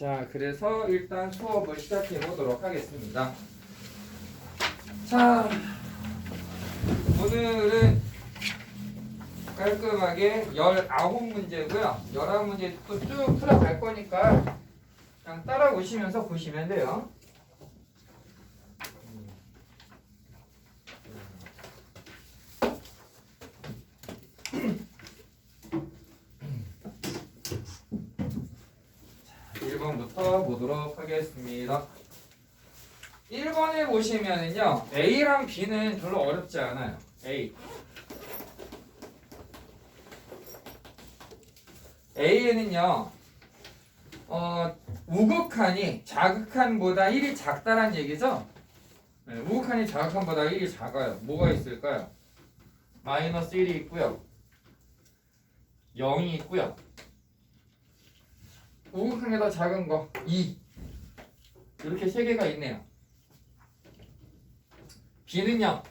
자, 그래서 일단 수업을 시작해 보도록 하겠습니다. 자, 오늘은 깔끔하게 19문제고요. 19문제 또 쭉 풀어갈 거니까 그냥 따라오시면서 보시면 돼요. 자, 1번부터 보도록 하겠습니다. 1번에 보시면은요, A랑 B는 별로 어렵지 않아요. A에는요, 우극한이 자극한보다 1이 작다란 얘기죠? 네, 우극한이 자극한보다 1이 작아요. 뭐가 있을까요? 마이너스 1이 있고요. 0이 있고요. 우극한이 더 작은 거 2. 이렇게 세 개가 있네요. B는요.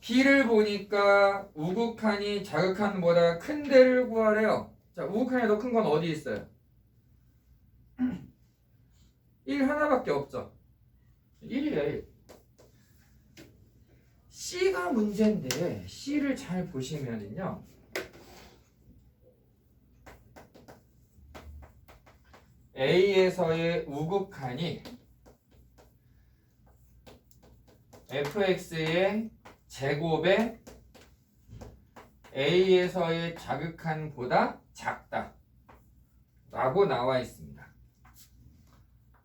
B를 보니까 우극한이 자극한보다 큰 데를 구하래요. 자, 우극한이 더 큰 건 어디 있어요? 1 하나밖에 없죠. 1이에요, 1. C가 문제인데 C를 잘 보시면은요. A에서의 우극한이 fx의 제곱에 A에서의 자극한보다 작다 라고 나와 있습니다.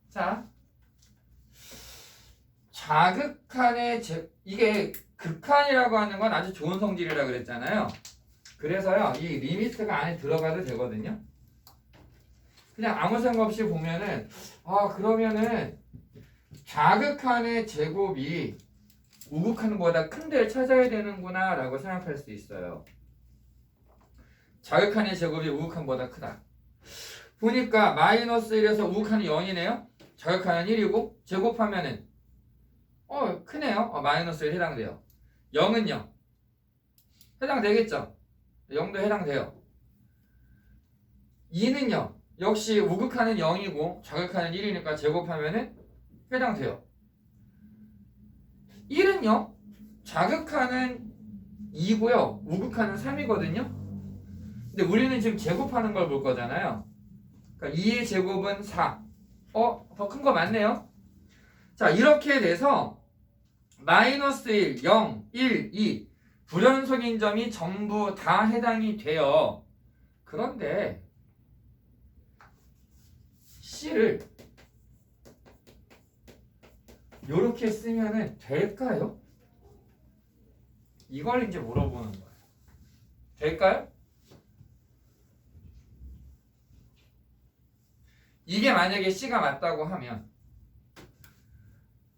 자, 자극한의 이게 극한이라고 하는 건 아주 좋은 성질이라고 그랬잖아요. 그래서요, 이 리미트가 안에 들어가도 되거든요. 그냥 아무 생각 없이 보면은, 그러면은 자극한의 제곱이 우극한보다 큰 데를 찾아야 되는구나 라고 생각할 수 있어요. 자극한의 제곱이 우극한보다 크다. 보니까 마이너스 1에서 우극한이 0이네요. 자극한은 1이고 제곱하면은 크네요. 마이너스 1 해당돼요. 0은요? 해당되겠죠? 0도 해당돼요. 2는요? 역시 우극한은 0이고 자극한은 1이니까 제곱하면은 해당돼요. 1은요? 자극한은 2고요. 우극한은 3이거든요. 근데 우리는 지금 제곱하는 걸 볼 거잖아요. 그러니까 2의 제곱은 4. 더 큰 거 맞네요. 자, 이렇게 돼서 마이너스 1, 0, 1, 2 불연속인 점이 전부 다 해당이 돼요. 그런데 C를 이렇게 쓰면은 될까요? 이걸 이제 물어보는 거예요. 될까요? 이게 만약에 C가 맞다고 하면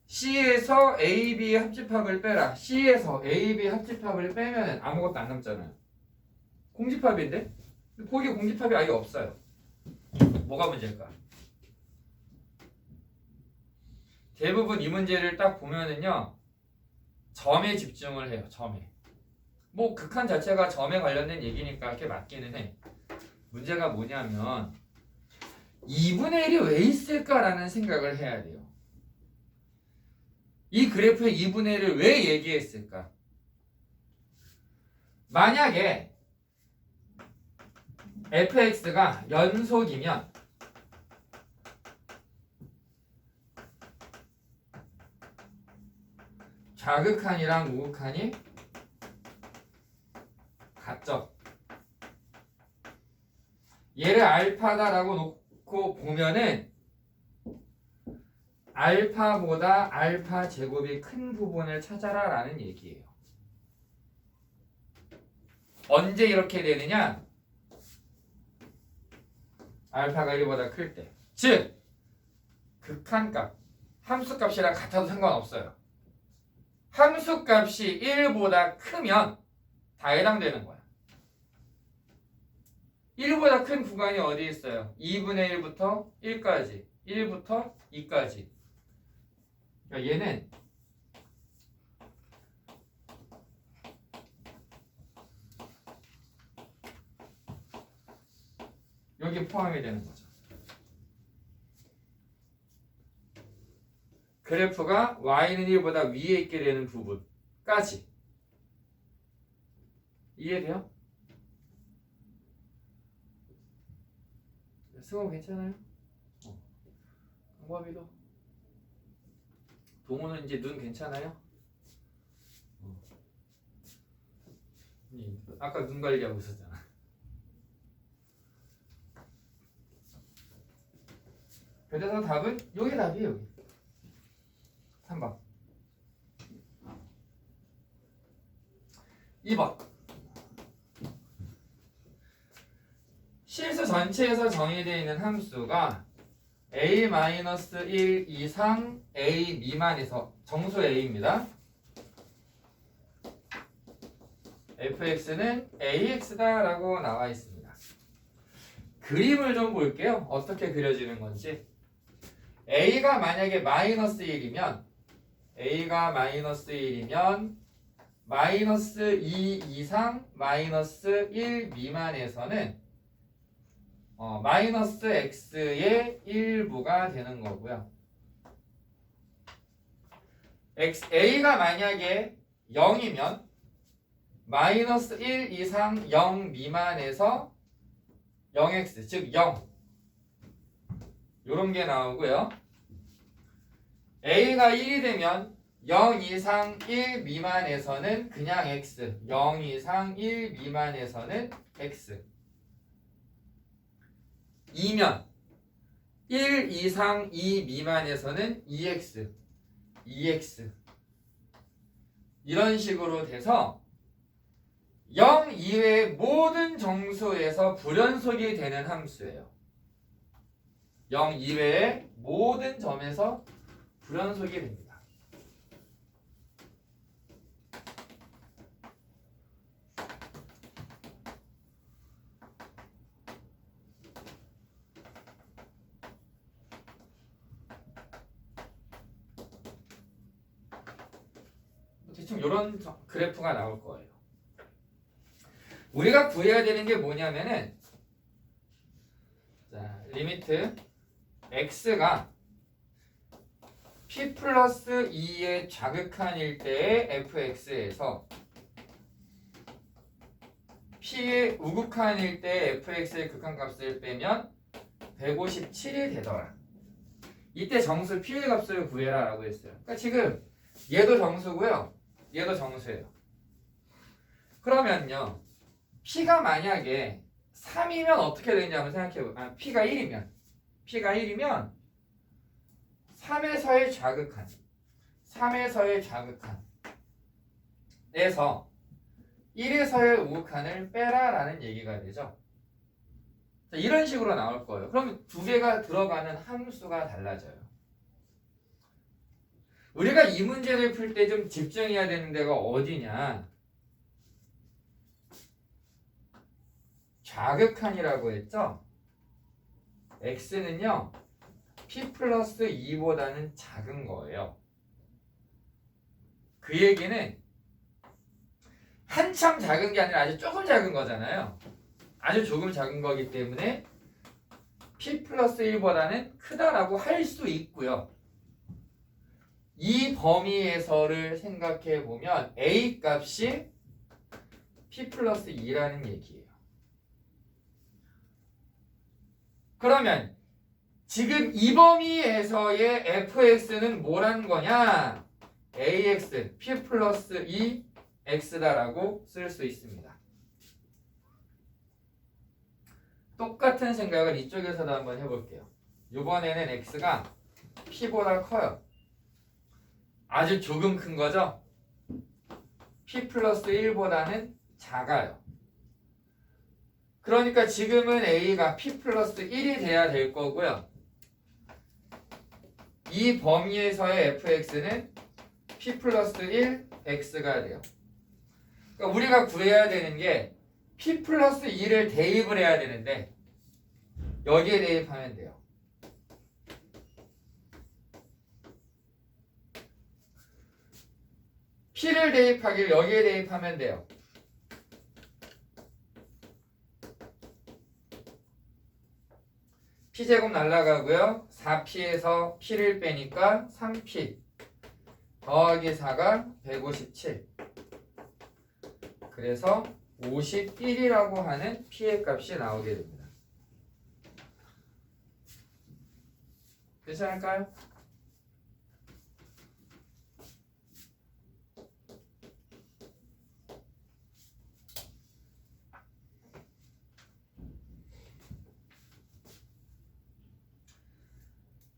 C에서 A, B의 합집합을 빼라. C에서 A, B 합집합을 빼면 아무것도 안 남잖아요. 공집합인데? 거기 공집합이 아예 없어요. 뭐가 문제일까? 대부분 이 문제를 딱 보면은요, 점에 집중을 해요. 점에. 뭐 극한 자체가 점에 관련된 얘기니까 이렇게 맞기는 해. 문제가 뭐냐면 2분의 1이 왜 있을까라는 생각을 해야 돼요. 이 그래프에 2분의 1을 왜 얘기했을까? 만약에 fx가 연속이면 자극한이랑 우극한이 같죠. 얘를 알파다라고 놓고 보면은 알파보다 알파 제곱이 큰 부분을 찾아라 라는 얘기예요. 언제 이렇게 되느냐? 알파가 1보다 클 때. 즉 극한값, 함수값이랑 같아도 상관없어요. 함수값이 1보다 크면 다 해당되는 거야. 1보다 큰 구간이 어디 있어요? 2분의 1부터 1까지, 1부터 2까지. 그러니까 얘는 여기 포함이 되는 거죠. 그래프가 y는 1보다 위에 있게 되는 부분까지. 이해돼요? 승호 괜찮아요? 방법이도. 동호는 이제 눈 괜찮아요? 아까 눈 관리하고 있었잖아. 그래서 답은 여기 답이에요. 여기 3번. 2번. 실수 전체에서 정의되어 있는 함수가 a-1 이상 a 미만에서 정수 a입니다. fx는 ax다 라고 나와 있습니다. 그림을 좀 볼게요. 어떻게 그려지는 건지. a가 만약에 마이너스 1이면 마이너스 2 이상 마이너스 1 미만에서는 마이너스 x의 일부가 되는 거고요. a가 만약에 0이면 마이너스 1 이상 0 미만에서 0x 즉 0 요런 게 나오고요. a가 1이 되면 0 이상 1 미만에서는 그냥 x 0 이상 1 미만에서는 x 2면 1 이상 2 미만에서는 2x 이런 식으로 돼서 0 이외의 모든 정수에서 불연속이 되는 함수예요. 0 이외의 모든 점에서 불연속이 됩니다. 대충 이런 그래프가 나올 거예요. 우리가 구해야 되는 게 뭐냐면은 자, 리미트 x가 p 플러스 2의 자극한일 때의 fx에서 p의 우극한일 때 fx의 극한값을 빼면 157이 되더라. 이때 정수 p의 값을 구해라 라고 했어요. 그러니까 지금 얘도 정수고요. 얘도 정수예요. 그러면요. p가 만약에 3이면 어떻게 되는지 한번 생각해보면 p가 1이면 3에서의 자극한에서 1에서의 우극한을 빼라라는 얘기가 되죠. 자, 이런 식으로 나올 거예요. 그러면 두 개가 들어가는 함수가 달라져요. 우리가 이 문제를 풀 때 좀 집중해야 되는 데가 어디냐? 자극한이라고 했죠? x는요 p 플러스 2보다는 작은 거예요. 그 얘기는 한참 작은 게 아니라 아주 조금 작은 거잖아요. 아주 조금 작은 거기 때문에 p 플러스 1보다는 크다라고 할 수 있고요. 이 범위에서를 생각해 보면 a 값이 p 플러스 2라는 얘기예요. 그러면 지금 이 범위에서의 fx는 뭐라는 거냐? ax p 플러스 2 x다라고 쓸 수 있습니다. 똑같은 생각을 이쪽에서도 한번 해볼게요. 이번에는 x가 p보다 커요. 아주 조금 큰 거죠? p 플러스 1보다는 작아요. 그러니까 지금은 a가 p 플러스 1이 돼야 될 거고요. 이 범위에서의 fx는 p 플러스 1 x가 돼요. 그러니까 우리가 구해야 되는 게 p 플러스 2를 대입을 해야 되는데 여기에 대입하면 돼요. p를 대입하길 여기에 대입하면 돼요. p제곱 날라가고요. 4p에서 p를 빼니까 3p 더하기 4가 157. 그래서 51이라고 하는 P의 값이 나오게 됩니다. 괜찮을까요?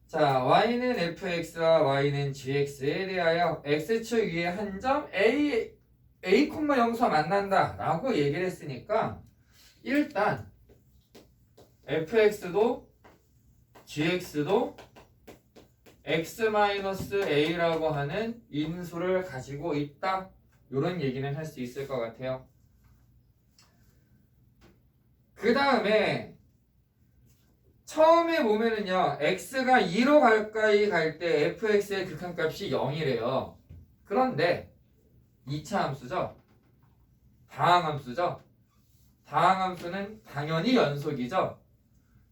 자, y는 fx와 y는 gx에 대하여 x축 위에 한 점 a, 0사 만난다 라고 얘기를 했으니까 일단 fx도 gx도 x-a라고 하는 인수를 가지고 있다, 이런 얘기는 할 수 있을 것 같아요. 그 다음에 처음에 보면은요, x가 2로 가까이 갈 때 fx의 극한값이 0이래요. 그런데 2차 함수죠. 다항함수죠. 다항함수는 당연히 연속이죠.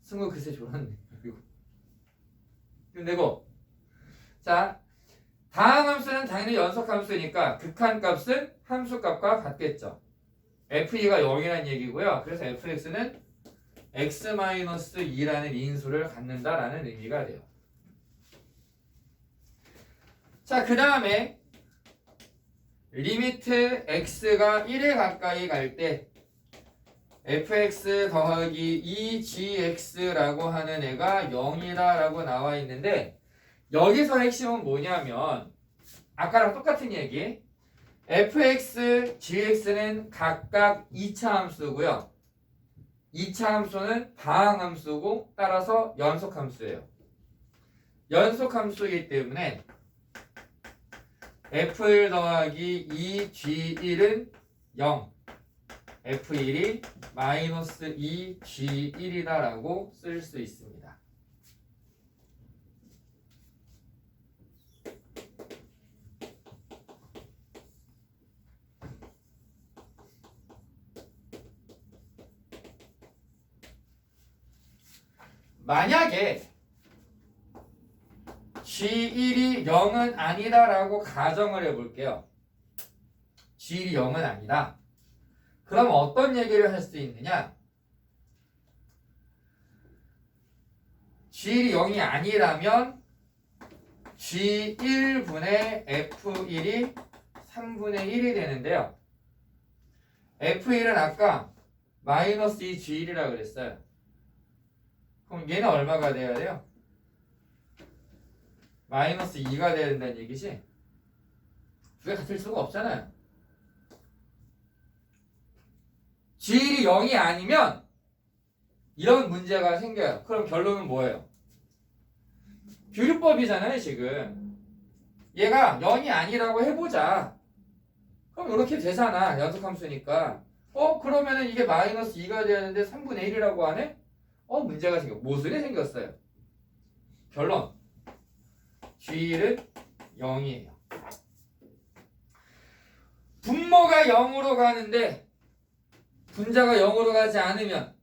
승우 그새 졸았네. 근데고 자, 다항함수는 당연히 연속함수니까 극한값은 함수값과 같겠죠. f2가 0이라는 얘기고요. 그래서 fx는 x-2라는 인수를 갖는다라는 의미가 돼요. 자, 그 다음에 리미트 x가 1에 가까이 갈 때 fx 더하기 2gx라고 하는 애가 0이다라고 나와 있는데, 여기서 핵심은 뭐냐면 아까랑 똑같은 얘기, fx, gx는 각각 2차 함수고요. 2차 함수는 다항함수고 따라서 연속함수예요. 연속함수이기 때문에 f1 더하기 2g1은 0, f1이 마이너스 2g1이다 라고 쓸 수 있습니다. 만약에 G1이 0은 아니다 라고 가정을 해볼게요. G1이 0은 아니다. 그럼 어떤 얘기를 할 수 있느냐? G1이 0이 아니라면 G1분의 F1이 3분의 1이 되는데요. F1은 아까 마이너스 2G1이라고 그랬어요. 그럼 얘는 얼마가 돼야 돼요? 마이너스 2가 돼야 된다는 얘기지? 두 개 같을 수가 없잖아요. G1이 0이 아니면 이런 문제가 생겨요. 그럼 결론은 뭐예요? 교류법이잖아요, 지금. 얘가 0이 아니라고 해보자. 그럼 이렇게 되잖아, 연속함수니까. 그러면은 이게 마이너스 2가 돼야 되는데 3분의 1이라고 하네? 문제가 생겨. 모순이 생겼어요. 결론. G1은 0이에요. 분모가 0으로 가는데 분자가 0으로 가지 않으면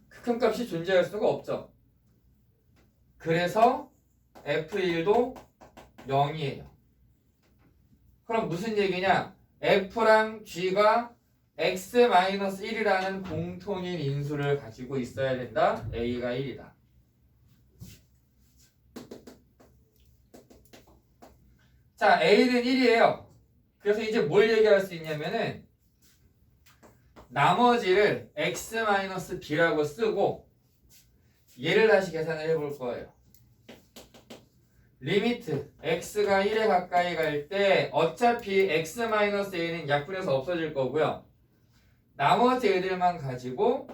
극한값이 존재할 수가 없죠. 그래서 F1도 0이에요. 그럼 무슨 얘기냐? F랑 G가 x-1이라는 공통인 인수를 가지고 있어야 된다. A가 1이다. 자, A는 1이에요. 그래서 이제 뭘 얘기할 수 있냐면은 나머지를 x-b라고 쓰고 얘를 다시 계산을 해볼 거예요. 리미트 x가 1에 가까이 갈 때 어차피 x-a는 약분해서 없어질 거고요. 나머지 애들만 가지고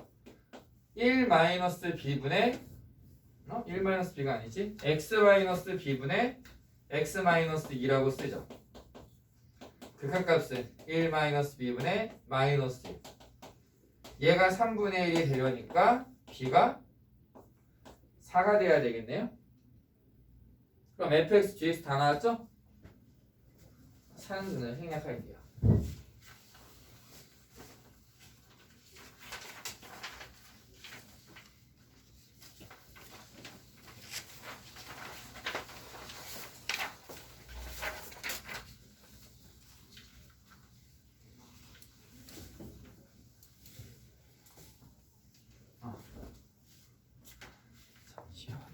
1-b분의 1-b가 아니지? x-b분의 x-2라고 쓰죠. 극한값은 1-b분의 마이너스 1. 얘가 3분의 1이 되려니까 b가 4가 돼야 되겠네요. 그럼 fx, gx 다 나왔죠? 산수는 생략할게요.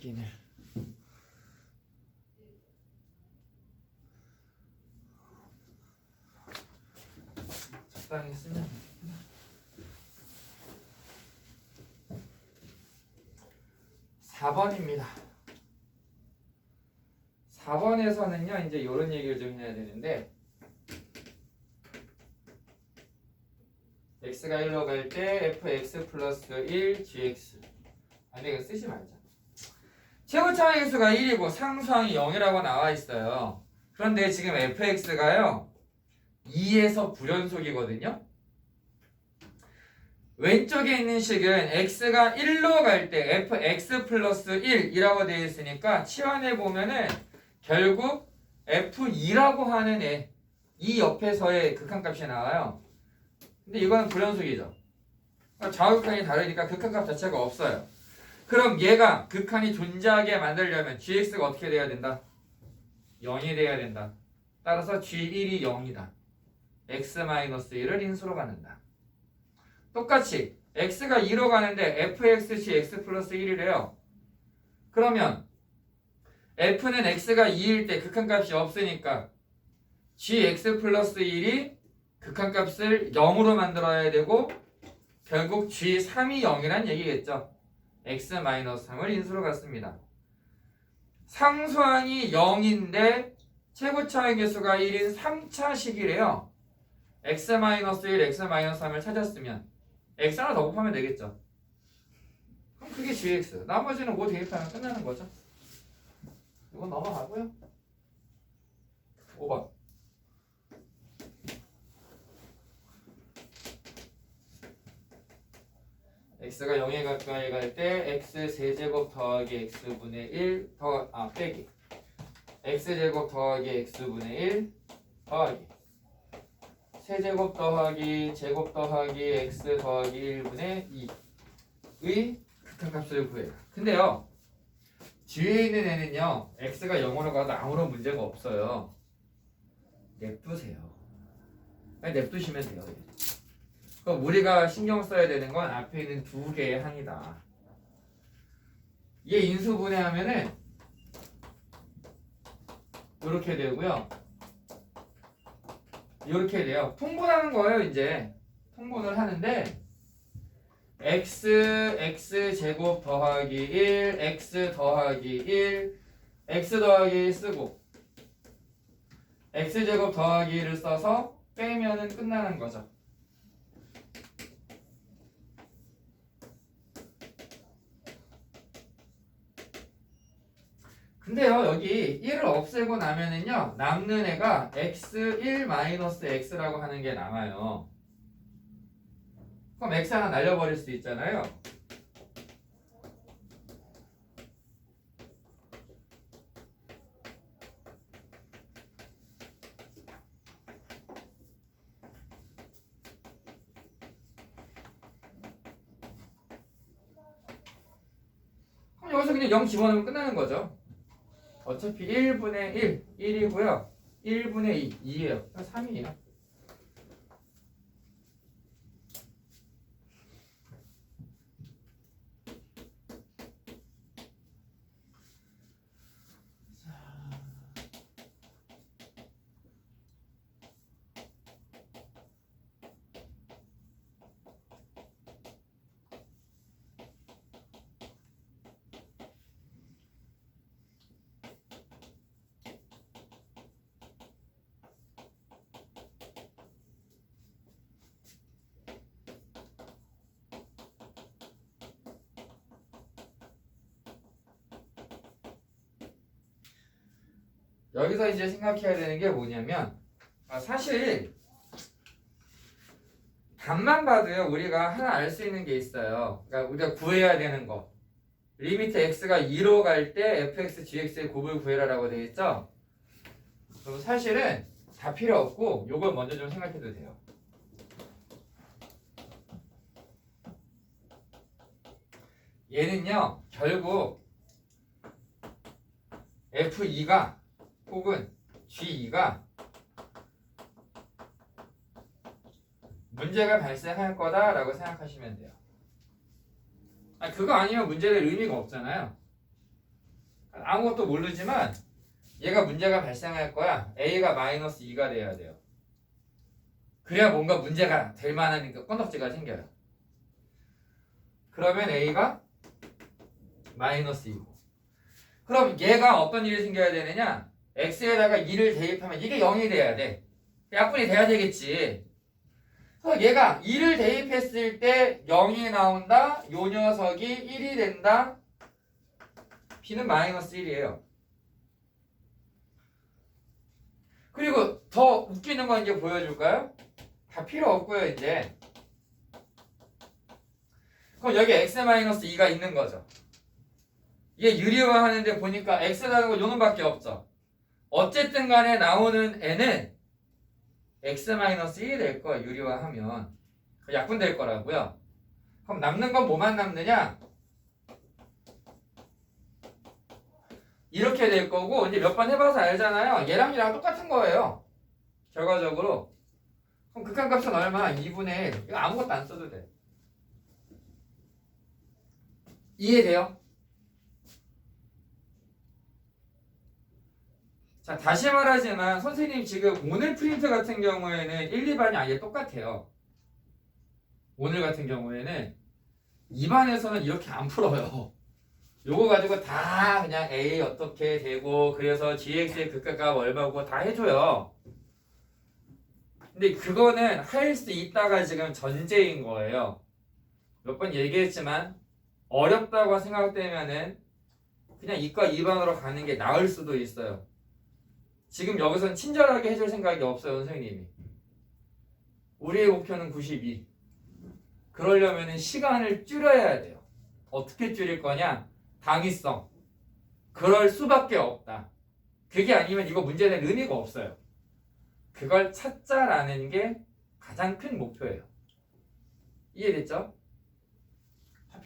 여기는 적당히 쓰면 4번입니다. 4번에서는요 이제 이런 얘기를 좀 해야 되는데 x가 1로 갈 때 fx 플러스 1 gx. 아니 이거 쓰지 말자. 최고차항 개수가 1이고 상수항이 0이라고 나와 있어요. 그런데 지금 fx가요 2에서 불연속이거든요. 왼쪽에 있는 식은 x가 1로 갈 때 fx 플러스 1이라고 되어 있으니까 치환해 보면은 결국 f2라고 하는 이 옆에서의 극한값이 나와요. 근데 이거는 불연속이죠. 그러니까 좌우극한이 다르니까 극한값 자체가 없어요. 그럼 얘가 극한이 존재하게 만들려면 gx가 어떻게 돼야 된다? 0이 돼야 된다. 따라서 g1이 0이다. x-1을 인수로 갖는다. 똑같이 x가 2로 가는데 fx gx 플러스 1이래요. 그러면 f는 x가 2일 때 극한값이 없으니까 gx 플러스 1이 극한값을 0으로 만들어야 되고 결국 g3이 0이란 얘기겠죠. x-3을 인수로 갖습니다. 상수항이 0인데 최고차항 개수가 1인 3차식이래요. x-1, x-3을 찾았으면 x 하나 더 곱하면 되겠죠. 그럼 그게 gx. 나머지는 뭐 대입하면 끝나는 거죠. 이건 넘어가고요. 5번. x가 0에 가까이 갈 때 x 세제곱 더하기 x분의 1 빼기 x제곱 더하기 x분의 1 더하기 세제곱 더하기 제곱 더하기 x 더하기 1분의 2의 극한값을 구해라. 근데요 뒤에 있는 애는요 x가 0으로 가도 아무런 문제가 없어요. 냅두세요. 그냥 냅두시면 돼요. 그럼 우리가 신경 써야 되는 건 앞에 있는 두 개의 항이다. 얘 인수분해하면은 이렇게 되고요. 이렇게 돼요. 통분하는 거예요. 이제 통분을 하는데 x 제곱 더하기 1 x 더하기 1 x 더하기 1 쓰고 x 제곱 더하기 1을 써서 빼면은 끝나는 거죠. 근데요 여기 1을 없애고 나면은요 남는 애가 x1-x라고 하는 게 남아요. 그럼 x 하나 날려버릴 수 있잖아요. 그럼 여기서 그냥 0 집어넣으면 끝나는 거죠. 어차피 1분의 1, 1이고요. 1분의 2, 2예요. 3이에요. 여기서 이제 생각해야 되는 게 뭐냐면 사실 답만 봐도요 우리가 하나 알 수 있는 게 있어요. 그러니까 우리가 구해야 되는 거 리미트 x가 2로 갈 때 fx gx의 곱을 구해라라고 되어 있죠. 그럼 사실은 다 필요 없고 요걸 먼저 좀 생각해도 돼요. 얘는요 결국 f2가 혹은 G2가 문제가 발생할 거다라고 생각하시면 돼요. 그거 아니면 문제될 의미가 없잖아요. 아무것도 모르지만 얘가 문제가 발생할 거야. a가 마이너스 2가 돼야 돼요. 그래야 뭔가 문제가 될 만한 건덕지가 생겨요. 그러면 a가 마이너스 2고, 그럼 얘가 어떤 일이 생겨야 되느냐? x에다가 2를 대입하면 이게 0이 돼야 돼. 약분이 돼야 되겠지. 그래서 얘가 2를 대입했을 때 0이 나온다. 요 녀석이 1이 된다. b는 마이너스 1이에요. 그리고 더 웃기는 건 이제 보여줄까요? 다 필요 없고요, 이제. 그럼 여기 x-2가 있는 거죠. 이게 유리화 하는데 보니까 x라는 건 요놈 밖에 없죠. 어쨌든 간에 나오는 n은 x-1이 될 거예요, 유리화하면. 약분될 거라고요. 그럼 남는 건 뭐만 남느냐? 이렇게 될 거고, 이제 몇 번 해봐서 알잖아요. 얘랑 얘랑 똑같은 거예요, 결과적으로. 그럼 극한값은 얼마? 2분의 1. 이거 아무것도 안 써도 돼. 이해돼요? 자, 다시 말하지만 선생님 지금 오늘 프린트 같은 경우에는 1, 2반이 아예 똑같아요. 오늘 같은 경우에는 2반에서는 이렇게 안 풀어요. 요거 가지고 다 그냥 A 어떻게 되고, 그래서 GX의 극값 얼마고 다 해줘요. 근데 그거는 할 수 있다가 지금 전제인 거예요. 몇 번 얘기했지만 어렵다고 생각되면은 그냥 이과 2반으로 가는 게 나을 수도 있어요. 지금 여기서는 친절하게 해줄 생각이 없어요, 선생님이. 우리의 목표는 92. 그러려면 시간을 줄여야 돼요. 어떻게 줄일 거냐? 당위성. 그럴 수밖에 없다. 그게 아니면 이거 문제 낼 의미가 없어요. 그걸 찾자라는 게 가장 큰 목표예요. 이해됐죠?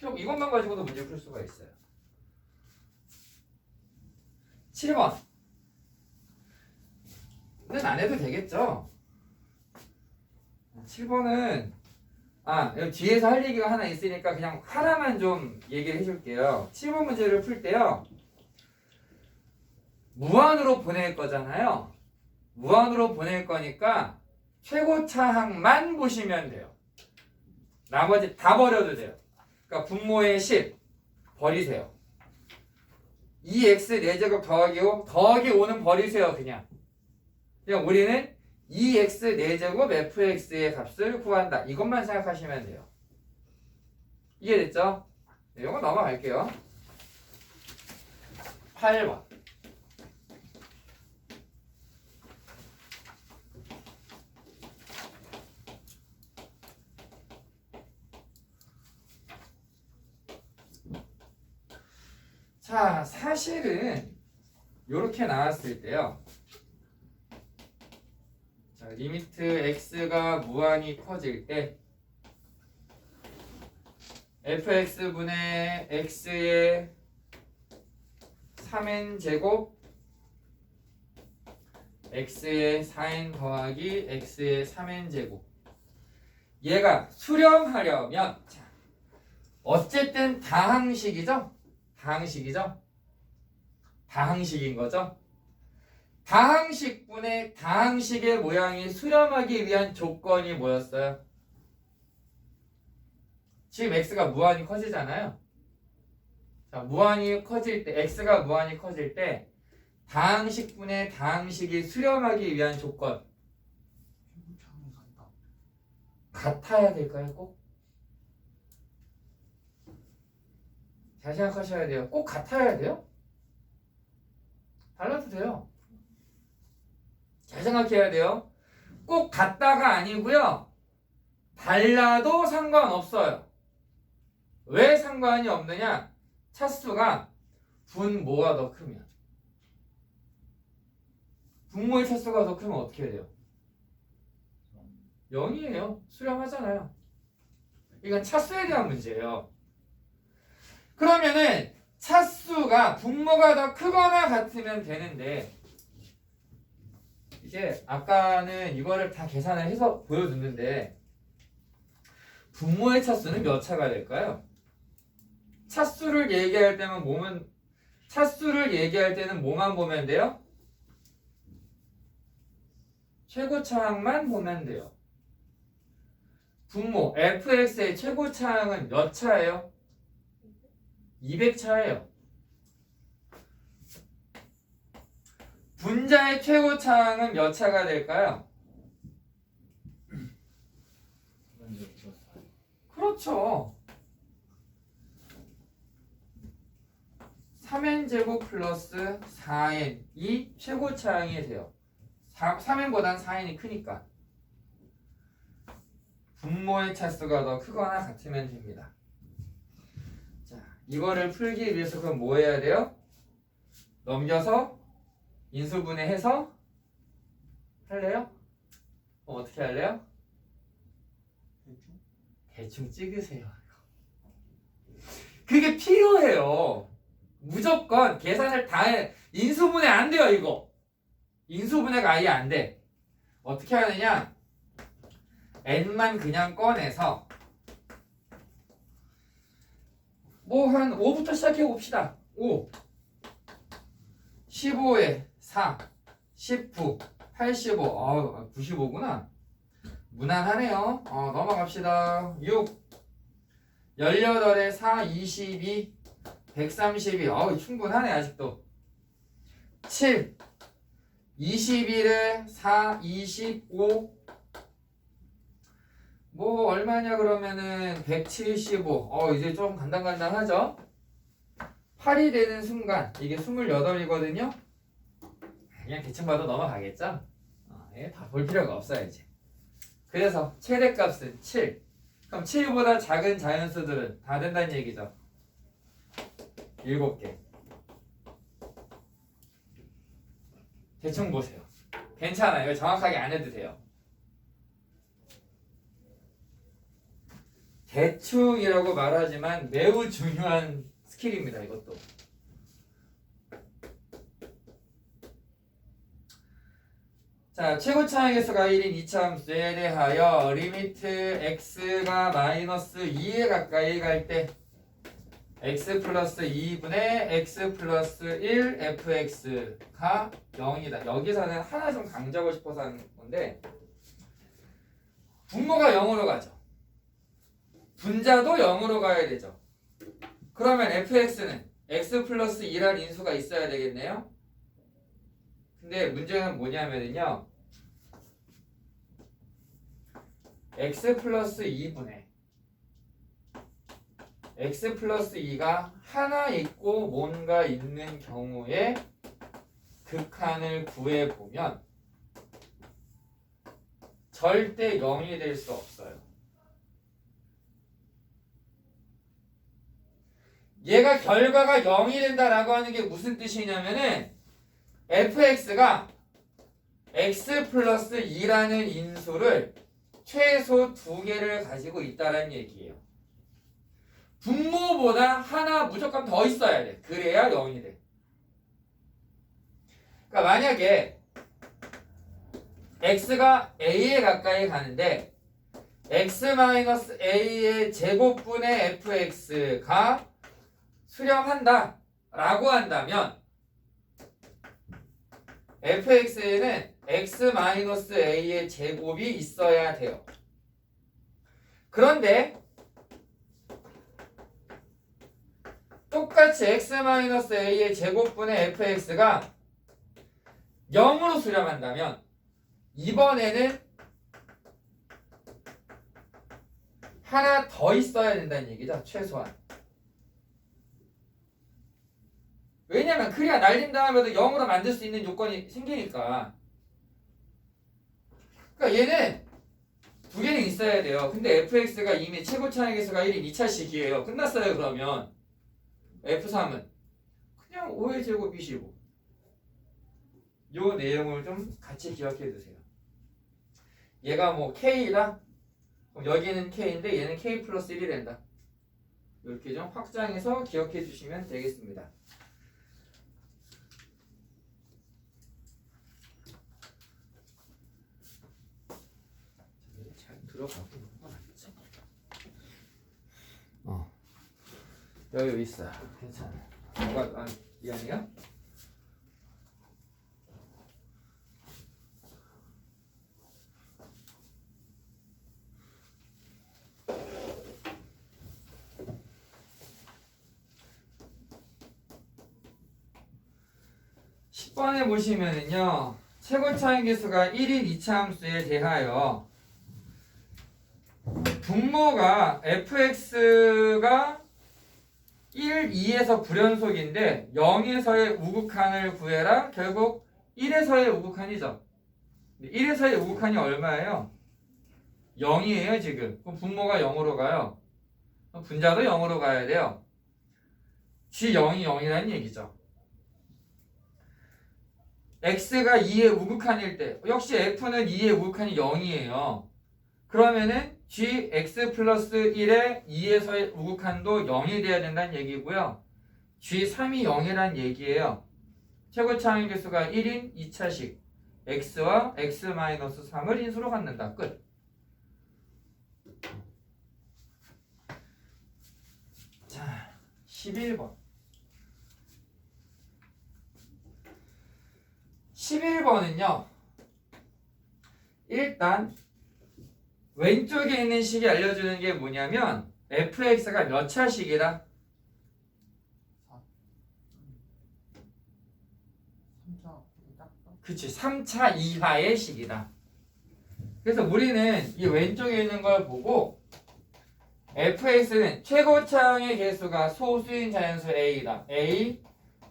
이것만 가지고도 문제 풀 수가 있어요. 7번. 는 안 해도 되겠죠? 7번은 여기 뒤에서 할 얘기가 하나 있으니까 그냥 하나만 좀 얘기를 해줄게요. 7번 문제를 풀 때요, 무한으로 보낼 거잖아요. 무한으로 보낼 거니까 최고차항만 보시면 돼요. 나머지 다 버려도 돼요. 그러니까 분모의 10 버리세요. 2x 4제곱 더하기 5 더하기 5는 버리세요. 그냥 우리는 2x 4제곱 fx의 값을 구한다. 이것만 생각하시면 돼요. 이해됐죠? 네, 이거 넘어갈게요. 8번. 자, 사실은 이렇게 나왔을 때요, 자, 리미트 x가 무한히 커질 때 fx분의 x의 3n 제곱 x의 4n 더하기 x의 3n 제곱, 얘가 수렴하려면, 자, 어쨌든 다항식이죠? 다항식인 거죠? 다항식분의 다항식의 모양이 수렴하기 위한 조건이 뭐였어요? 지금 x가 무한히 커지잖아요. 자, 무한히 커질 때, x가 무한히 커질 때 다항식분의 다항식이 수렴하기 위한 조건, 같아야 될까요? 꼭? 잘 생각하셔야 돼요. 꼭 같아야 돼요? 달라도 돼요. 잘 생각해야 돼요. 꼭 같다가 아니고요, 달라도 상관없어요. 왜 상관이 없느냐? 차수가 분모가 더 크면. 분모의 차수가 더 크면 어떻게 돼요? 0이에요. 수렴하잖아요. 이건 차수에 대한 문제예요. 그러면은 차수가 분모가 더 크거나 같으면 되는데, 이제 아까는 이거를 다 계산을 해서 보여줬는데, 분모의 차수는 몇 차가 될까요? 차수를 얘기할 때만 몸은 차수를 얘기할 때는 뭐만 보면 돼요? 최고차항만 보면 돼요. 분모 fx의 최고차항은 몇 차예요? 200차예요. 분자의 최고차항은 몇 차가 될까요? 그렇죠. 3n제곱 플러스 4n이 최고차항이 돼요. 3n보단 4n이 크니까. 분모의 차수가 더 크거나 같으면 됩니다. 자, 이거를 풀기 위해서 그럼 뭐 해야 돼요? 넘겨서 인수분해해서 할래요? 어떻게 할래요? 대충 찍으세요. 그게 필요해요. 무조건 계산을 다 해. 인수분해 안 돼요, 이거. 인수분해가 아예 안 돼. 어떻게 하느냐? n만 그냥 꺼내서 뭐 한 5부터 시작해 봅시다. 5 15에 4 19 85 95구나. 무난하네요. 넘어갑시다. 6 18에 4 22 132 충분하네 아직도. 7 21에 4 25 뭐 얼마냐 그러면은 175 이제 좀 간당간당하죠. 8이 되는 순간 이게 28이거든요. 그냥 대충 봐도 넘어가겠죠. 다 볼 필요가 없어요 이제. 그래서 최대값은 7. 그럼 7보다 작은 자연수들은 다 된다는 얘기죠. 7개. 대충 보세요. 괜찮아요. 이거 정확하게 안 해도 돼요. 대충이라고 말하지만 매우 중요한 스킬입니다. 이것도. 자, 최고차항의 수가 1인 이차함수에 대하여 리미트 x가 마이너스 2에 가까이 갈 때 x 플러스 2분의 x 플러스 1 fx가 0이다. 여기서는 하나 좀 강조하고 싶어서 하는 건데 분모가 0으로 가죠. 분자도 0으로 가야 되죠. 그러면 fx는 x 플러스 2란 인수가 있어야 되겠네요. 근데 문제는 뭐냐면요. x 플러스 2분의 x 플러스 2가 하나 있고 뭔가 있는 경우에 극한을 구해보면 절대 0이 될 수 없어요. 얘가 결과가 0이 된다라고 하는 게 무슨 뜻이냐면은 fx가 x 플러스 2라는 인수를 최소 2개를 가지고 있다는 얘기예요. 분모보다 하나 무조건 더 있어야 돼. 그래야 0이 돼. 그러니까 만약에 x가 a에 가까이 가는데 x-a의 제곱분의 fx가 수렴한다 라고 한다면 fx에는 x-a의 제곱이 있어야 돼요. 그런데 똑같이 x-a의 제곱분의 fx가 0으로 수렴한다면 이번에는 하나 더 있어야 된다는 얘기죠. 최소한. 왜냐면 그래야 날린 다음에도 0으로 만들 수 있는 요건이 생기니까. 그러니까 얘는 두 개는 있어야 돼요. 근데 fx가 이미 최고차항의 수가 1인 2차식이에요. 끝났어요. 그러면 f3은 그냥 5의 제곱이시고 요 내용을 좀 같이 기억해 두세요. 얘가 뭐 k라 그럼 여기는 k인데 얘는 k 플러스 1이 된다. 이렇게 좀 확장해서 기억해 주시면 되겠습니다. 잘 들어가고 있는 건 아니지? 여기 있어. 괜찮아. 뭐가 미안해요. (10번에) 보시면은요 최고차항 계수가 1인 이차함수에 대하여 분모가 fx가 1, 2에서 불연속인데 0에서의 우극한을 구해라. 결국 1에서의 우극한이죠. 1에서의 우극한이 얼마예요? 0이에요 지금. 그럼 분모가 0으로 가요. 분자도 0으로 가야 돼요. G0이 0이라는 얘기죠. x가 2의 우극한일 때 역시 f는 2의 우극한이 0이에요. 그러면은 gx 플러스 1에 2에서의 우극한도 0이 돼야 된다는 얘기고요. g3이 0이라는 얘기예요. 최고차항 계수가 1인 2차식 x와 x-3을 인수로 갖는다. 끝. 자, 11번. 11번은요. 일단 왼쪽에 있는 식이 알려주는 게 뭐냐면 fx가 몇 차식이다? 그치, 3차 이하의 식이다. 그래서 우리는 이 왼쪽에 있는 걸 보고 fx는 최고차항의 개수가 소수인 자연수 a다. a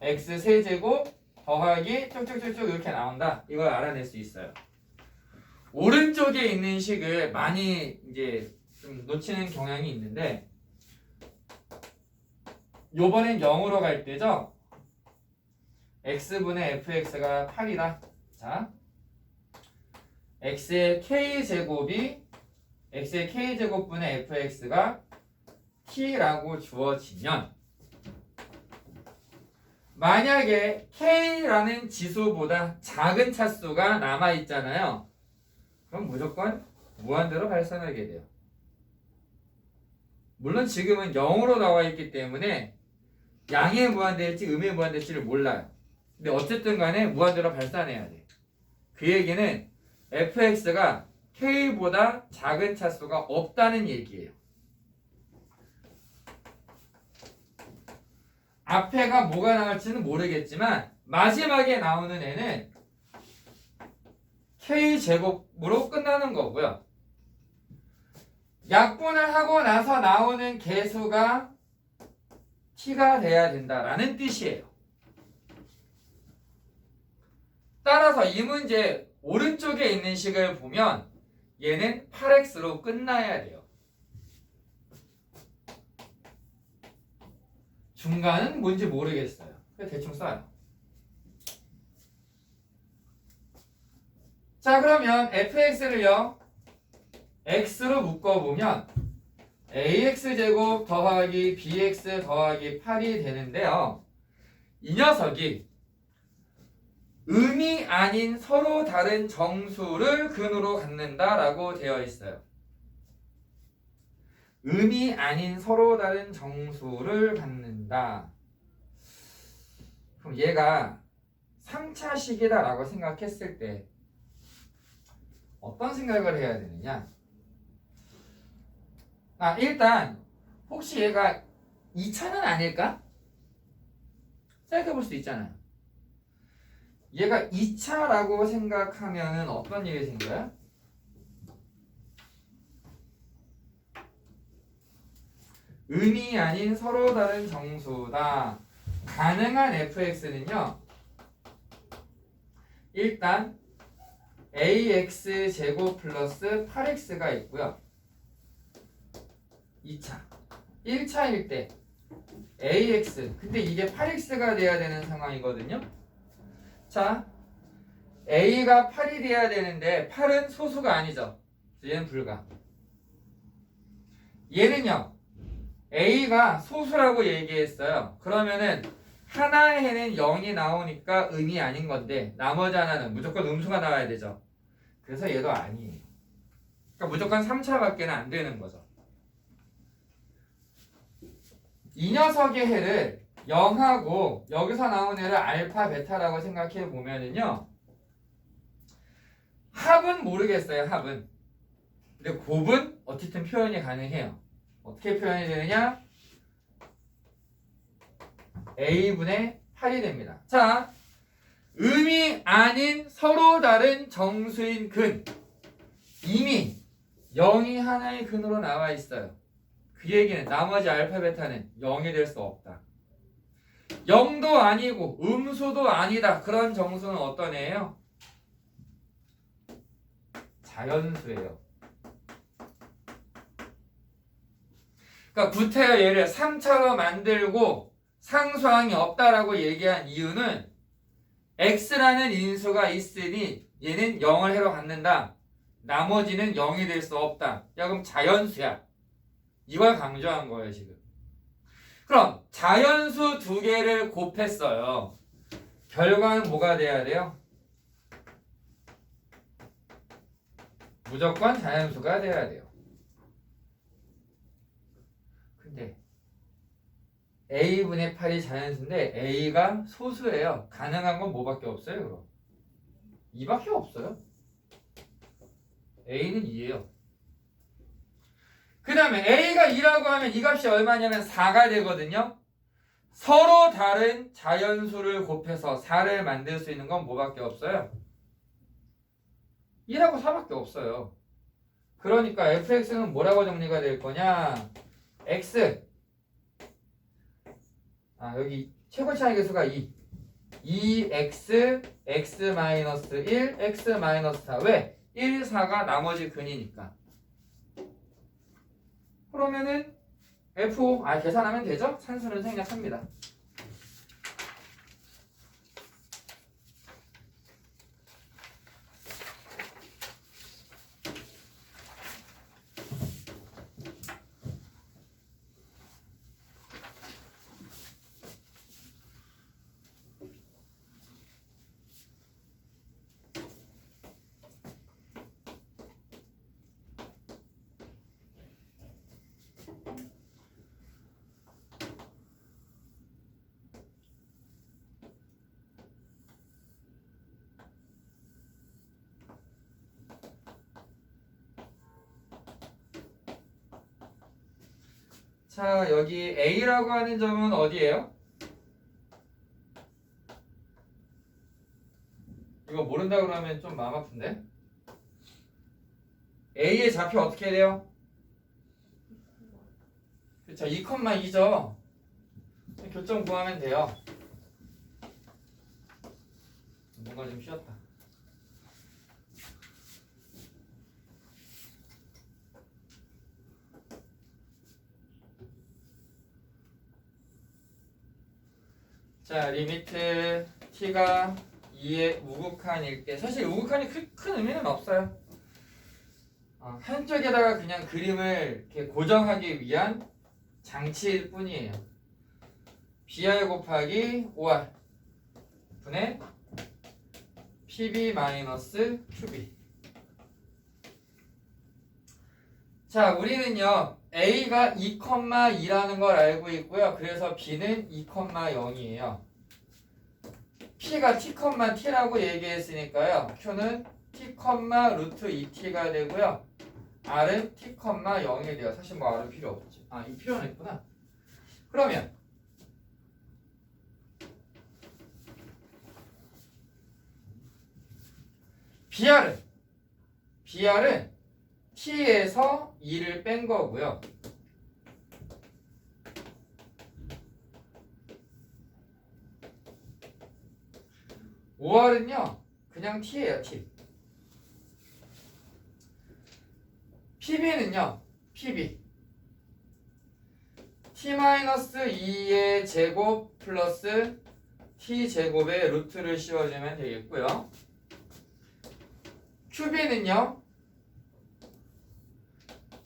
x 세제곱 더하기 쭉쭉쭉쭉 이렇게 나온다. 이걸 알아낼 수 있어요. 오른쪽에 있는 식을 많이 이제 좀 놓치는 경향이 있는데 요번엔 0으로 갈 때죠. x분의 fx가 8이다. 자, x의 k제곱이 x의 k제곱분의 fx가 t라고 주어지면 만약에 k라는 지수보다 작은 차수가 남아있잖아요. 그럼 무조건 무한대로 발산하게 돼요. 물론 지금은 0으로 나와 있기 때문에 양의 무한대일지 음의 무한대일지를 몰라요. 근데 어쨌든 간에 무한대로 발산해야 돼. 그 얘기는 fx가 k보다 작은 차수가 없다는 얘기예요. 앞에가 뭐가 나올지는 모르겠지만 마지막에 나오는 애는 k제곱으로 끝나는 거고요. 약분을 하고 나서 나오는 개수가 t가 돼야 된다라는 뜻이에요. 따라서 이 문제 오른쪽에 있는 식을 보면 얘는 8x로 끝나야 돼요. 중간은 뭔지 모르겠어요. 대충 써요. 자, 그러면 fx를요 x로 묶어보면 ax제곱 더하기 bx 더하기 8이 되는데요. 이 녀석이 음이 아닌 서로 다른 정수를 근으로 갖는다라고 되어 있어요. 음이 아닌 서로 다른 정수를 갖는다. 그럼 얘가 3차식이다라고 생각했을 때 어떤 생각을 해야 되느냐? 일단 혹시 얘가 2차는 아닐까? 생각해 볼 수 있잖아요. 얘가 2차라고 생각하면 어떤 일이 생겨요? 음이 아닌 서로 다른 정수다. 가능한 fx는요. 일단 ax제곱 플러스 8x가 있고요. 2차. 1차일 때 ax. 근데 이게 8x가 돼야 되는 상황이거든요. 자, a가 8이 돼야 되는데 8은 소수가 아니죠. 얘는 불가. 얘는요. a가 소수라고 얘기했어요. 그러면은 하나의 해는 0이 나오니까 음이 아닌 건데 나머지 하나는 무조건 음수가 나와야 되죠. 그래서 얘도 아니에요. 그러니까 무조건 3차밖에는 안 되는 거죠. 이 녀석의 해를 0하고 여기서 나온 애를 알파, 베타라고 생각해 보면은요. 합은 모르겠어요. 합은. 근데 곱은 어쨌든 표현이 가능해요. 어떻게 표현이 되느냐? a분의 8이 됩니다. 자, 음이 아닌 서로 다른 정수인 근. 이미 0이 하나의 근으로 나와 있어요. 그 얘기는 나머지 알파, 베타는 0이 될 수 없다. 0도 아니고 음수도 아니다. 그런 정수는 어떤 애예요? 자연수예요. 그러니까 구태여 얘를 3차로 만들고 상수항이 없다라고 얘기한 이유는 x라는 인수가 있으니 얘는 0을 해로 갖는다. 나머지는 0이 될 수 없다. 야, 그럼 자연수야. 이걸 강조한 거예요, 지금. 그럼 자연수 두 개를 곱했어요. 결과는 뭐가 돼야 돼요? 무조건 자연수가 돼야 돼요. 근데 a분의 8이 자연수인데 a가 소수예요. 가능한 건 뭐밖에 없어요, 그럼? 2밖에 없어요. a는 2예요. 그 다음에 a가 2라고 하면 이 값이 얼마냐면 4가 되거든요. 서로 다른 자연수를 곱해서 4를 만들 수 있는 건 뭐밖에 없어요? 2하고 4밖에 없어요. 그러니까 fx는 뭐라고 정리가 될 거냐? x. 여기 최고 차이 수가 2. 2x, x-1, x-4. 왜? 1, 4가 나머지 근이니까. 그러면은 F5 계산하면 되죠? 산수는 생략합니다. 자, 여기 A라고 하는 점은 어디예요? 이거 모른다 그러면 좀 마음 아픈데? A의 좌표 어떻게 돼요? 그쵸, 2,2죠? 교점 구하면 돼요. 뭔가 좀 쉬었다. 자, 리미트 t가 2의 우극한일 때, 사실 우극한이 큰 의미는 없어요. 한쪽에다가 그냥 그림을 이렇게 고정하기 위한 장치일 뿐이에요. br 곱하기 5r 분의 pb 마이너스 qb. 자, 우리는요 a가 2,2라는 걸 알고 있고요. 그래서 b는 2,0이에요. p가 t,t라고 얘기했으니까요. q는 t, 루트 2t가 되고요. r은 t,0이 돼요. 사실 뭐 r은 필요 없지. 이 필요는 있구나. 그러면 br은 t에서 2를 뺀 거고요. 5r은요 그냥 t예요. t. pb는요 pb t-2의 제곱 플러스 t제곱에 루트를 씌워주면 되겠고요. qb는요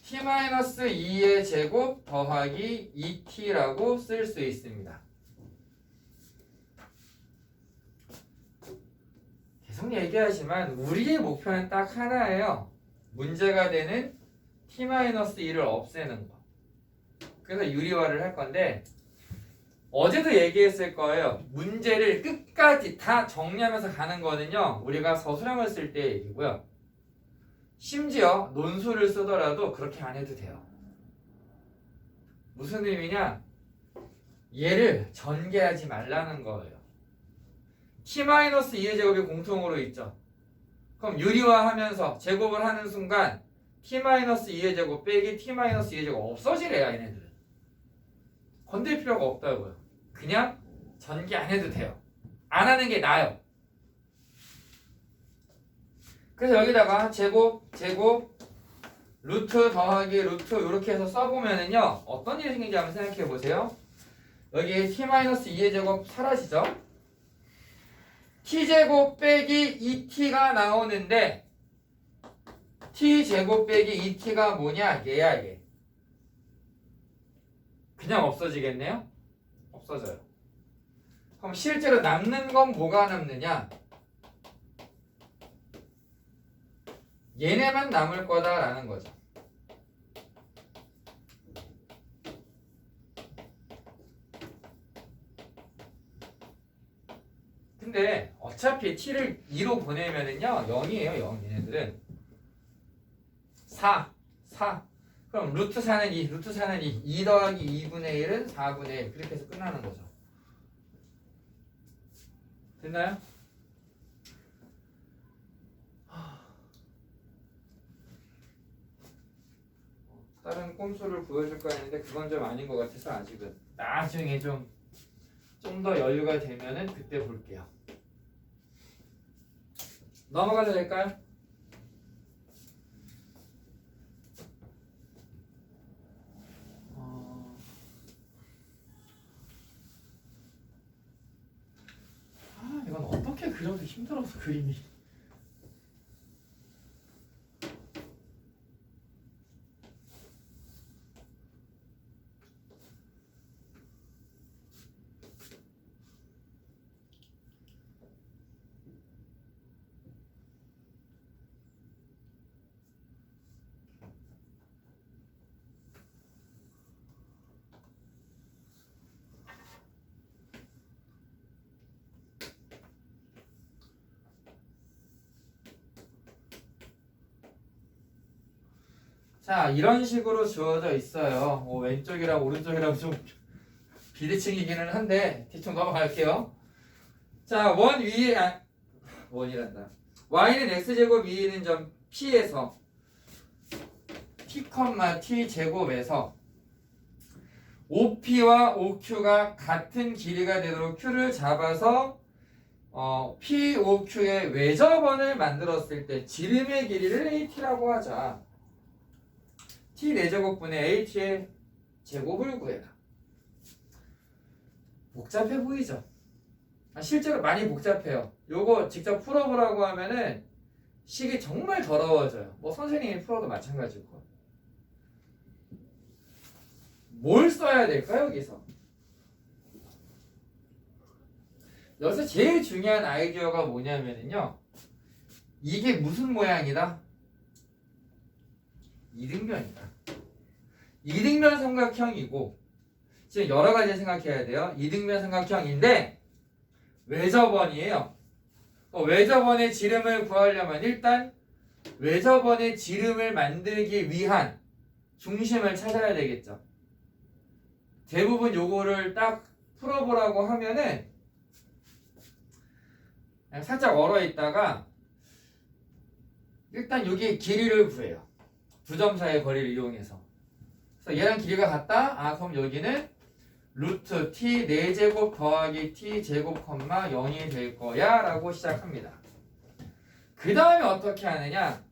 t-2의 제곱 더하기 2t라고 쓸 수 있습니다. 계속 얘기하지만 우리의 목표는 딱 하나예요. 문제가 되는 t-1을 없애는 거. 그래서 유리화를 할 건데 어제도 얘기했을 거예요. 문제를 끝까지 다 정리하면서 가는 거는요, 우리가 서술형을 쓸 때 얘기고요. 심지어 논술을 쓰더라도 그렇게 안 해도 돼요. 무슨 의미냐? 얘를 전개하지 말라는 거예요. t-2의 제곱이 공통으로 있죠. 그럼 유리화하면서 제곱을 하는 순간 t-2의 제곱 빼기 t-2의 제곱 없어지래요, 얘네들은. 건들 필요가 없다고요. 그냥 전개 안 해도 돼요. 안 하는 게 나아요. 그래서 여기다가 제곱, 루트 더하기 루트 이렇게 해서 써보면은요, 어떤 일이 생긴지 한번 생각해 보세요. 여기 t-2의 제곱 사라지죠? t제곱 빼기 2t가 나오는데 t제곱 빼기 2t가 뭐냐? 얘야, 얘. 그냥 없어지겠네요? 없어져요. 그럼 실제로 남는 건 뭐가 남느냐? 얘네만 남을 거다라는 거죠. 근데 어차피 t를 2로 보내면은요 0이에요. 0. 얘네들은 4 그럼 루트 4는 2 루트 4는 2 더하기 2분의 1은 4분의 1 그렇게 해서 끝나는 거죠. 됐나요? 다른 꼼수를 보여줄까 했는데 그건 좀 아닌 것 같아서 아직은 나중에 좀 더 여유가 되면은 그때 볼게요. 넘어가도 될까요? 이건 어떻게 그려도 힘들어서 그림이. 자, 이런 식으로 주어져 있어요. 왼쪽이랑 오른쪽이랑 좀 비대칭이기는 한데 대충 넘어갈게요. 자, 원 위에 원이란다. y는 x제곱 위에 있는 점 p에서 t, t 제곱에서 OP와 OQ가 같은 길이가 되도록 Q를 잡아서 POQ의 외접원을 만들었을 때 지름의 길이를 AT라고 하자. T 4제곱분의 AT의 제곱을 구해라. 복잡해 보이죠? 실제로 많이 복잡해요. 요거 직접 풀어보라고 하면은 식이 정말 더러워져요. 뭐 선생님이 풀어도 마찬가지일 거예요. 뭘 써야 될까요, 여기서? 여기서 제일 중요한 아이디어가 뭐냐면요. 이게 무슨 모양이다? 이등변이다. 이등변 삼각형이고, 지금 여러 가지 생각해야 돼요. 이등변 삼각형인데, 외접원이에요. 외접원의 지름을 구하려면 일단 외접원의 지름을 만들기 위한 중심을 찾아야 되겠죠. 대부분 요거를 딱 풀어보라고 하면은 그냥 살짝 얼어 있다가 일단 여기 길이를 구해요. 두 점 사이의 거리를 이용해서. 그래서 얘랑 길이가 같다? 그럼 여기는 루트 t 4제곱 더하기 t 제곱 0이 될 거야 라고 시작합니다. 그 다음에 어떻게 하느냐?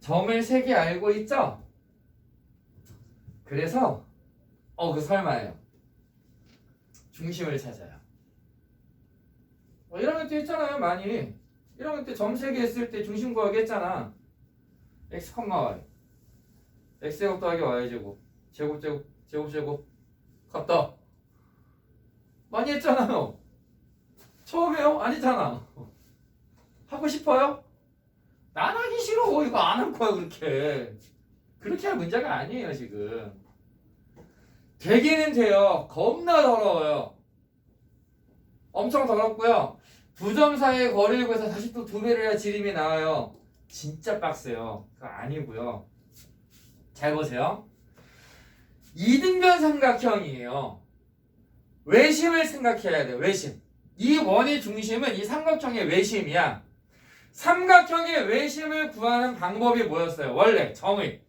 점을 3개 알고 있죠? 그래서 그 설마예요. 중심을 찾아요. 이런 때 했잖아요, 많이. 이런 때 점 3개 했을 때 중심 구하기 했잖아. x, y. x제곱 더하기 y제곱. 제곱. 같다. 많이 했잖아요. 처음에요? 아니잖아. 하고 싶어요? 난 하기 싫어. 이거 안 할 거야, 그렇게. 그렇게 할 문제가 아니에요, 지금. 되기는 돼요. 겁나 더러워요. 엄청 더럽고요. 두 점 사이의 거리를 구해서 다시 또 두 배를 해야 지름이 나와요. 진짜 빡세요. 그거 아니고요. 잘 보세요. 이등변 삼각형이에요. 외심을 생각해야 돼요. 외심. 이 원의 중심은 이 삼각형의 외심이야. 삼각형의 외심을 구하는 방법이 뭐였어요? 원래 정의.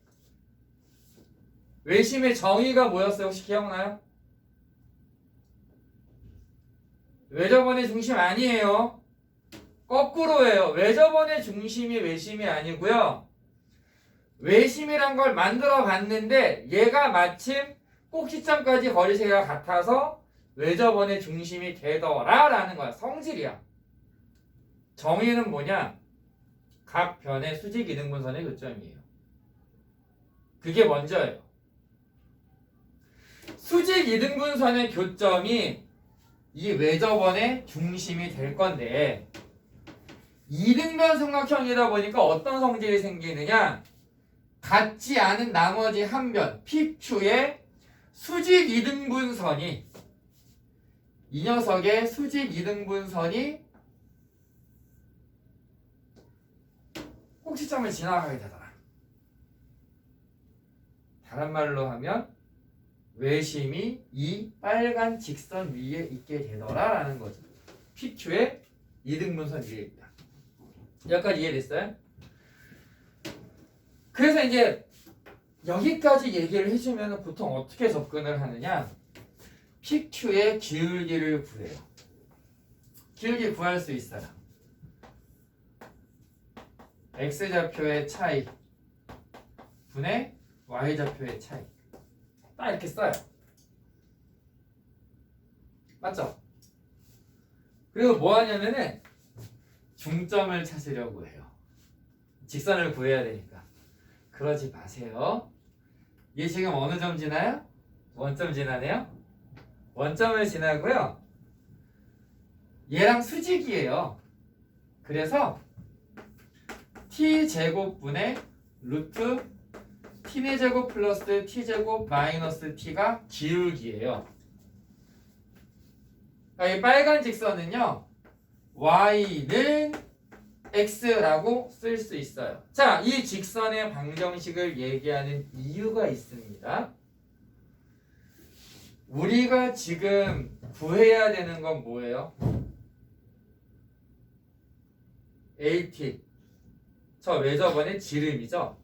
외심의 정의가 뭐였어요? 혹시 기억나요? 외접원의 중심 아니에요. 거꾸로예요. 외접원의 중심이 외심이 아니고요. 외심이란 걸 만들어 봤는데 얘가 마침 꼭지점까지 거리세가 같아서 외접원의 중심이 되더라 라는 거야. 성질이야. 정의는 뭐냐? 각 변의 수직 이등분선의 교점이에요. 그게 먼저예요. 수직 이등분선의 교점이 이 외접원의 중심이 될 건데 이등변 삼각형이다 보니까 어떤 성질이 생기느냐? 같지 않은 나머지 한 변 PQ의 수직 이등분선이 이 녀석의 수직 이등분선이 꼭지점을 지나가게 되더라. 다른 말로 하면 외심이 이 빨간 직선 위에 있게 되더라 라는 거죠. PQ의 이등분선 위에 있다. 여기까지 이해됐어요? 그래서 이제 여기까지 얘기를 해주면 보통 어떻게 접근을 하느냐? PQ의 기울기를 구해요. 기울기 구할 수 있어요. X좌표의 차이 분의 Y좌표의 차이. 딱 이렇게 써요. 맞죠? 그리고 뭐 하냐면은 중점을 찾으려고 해요. 직선을 구해야 되니까. 그러지 마세요. 얘 지금 어느 점 지나요? 원점 지나네요? 원점을 지나고요. 얘랑 수직이에요. 그래서 t제곱분의 루트 t제곱 플러스 t제곱 마이너스 t가 기울기예요. 이 빨간 직선은요. y는 x라고 쓸 수 있어요. 자, 이 직선의 방정식을 얘기하는 이유가 있습니다. 우리가 지금 구해야 되는 건 뭐예요? AT. 저 외접원의 지름이죠.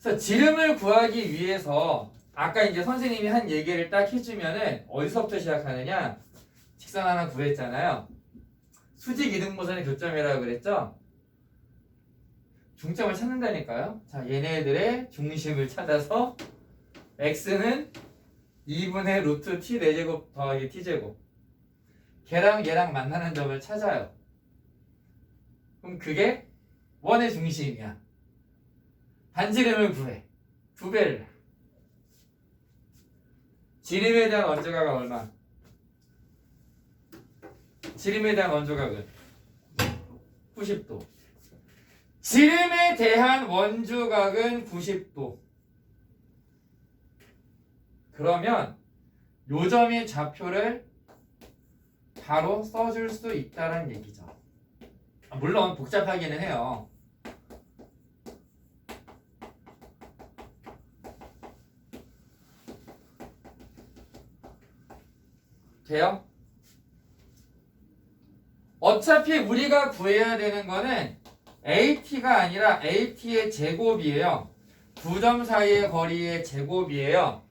그래서 지름을 구하기 위해서 아까 이제 선생님이 한 얘기를 딱 해주면은 어디서부터 시작하느냐? 직선 하나 구했잖아요. 수직 이등분선의 교점이라고 그랬죠? 중점을 찾는다니까요. 자, 얘네들의 중심을 찾아서 x는 2분의 루트 t 4제곱 더하기 t제곱. 걔랑 얘랑 만나는 점을 찾아요. 그럼 그게 원의 중심이야. 반지름을 구해. 2배를. 지름에 대한 원조각은 얼마? 지름에 대한 원조각은 90도. 지름에 대한 원조각은 90도. 그러면 요점의 좌표를 바로 써줄 수 있다는 얘기죠. 물론 복잡하기는 해요. 돼요? 어차피 우리가 구해야 되는 거는 AT가 아니라 AT의 제곱이에요. 두 점 사이의 거리의 제곱이에요.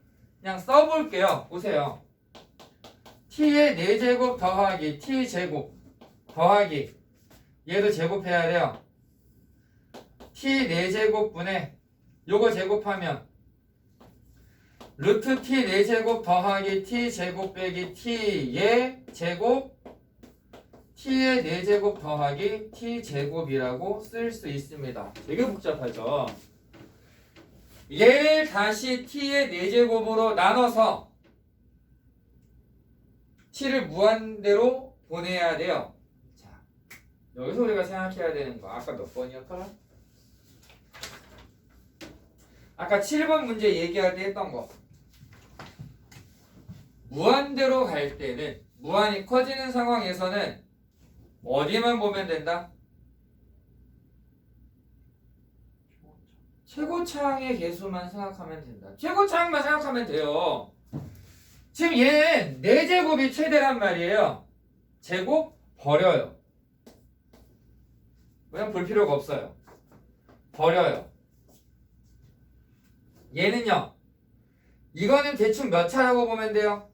그냥 써볼게요. 보세요. T의 4제곱 더하기 T제곱 더하기 얘도 제곱해야 돼요. T 4제곱분의 요거 제곱하면 루트 T 4제곱 더하기 T제곱 빼기 T의 제곱 T의 4제곱 더하기 T제곱이라고 쓸 수 있습니다. 되게 복잡하죠. 얘를 다시 T의 4제곱으로 나눠서 T를 무한대로 보내야 돼요. 자, 여기서 우리가 생각해야 되는 거 아까 몇 번이었더라? 아까 7번 문제 얘기할 때 했던 거. 무한대로 갈 때는 무한히 커지는 상황에서는 어디만 보면 된다? 최고차항의 개수만 생각하면 된다. 최고차항만 생각하면 돼요. 지금 얘는 4제곱이 최대란 말이에요. 제곱 버려요. 그냥 볼 필요가 없어요. 버려요. 얘는요. 이거는 대충 몇 차라고 보면 돼요?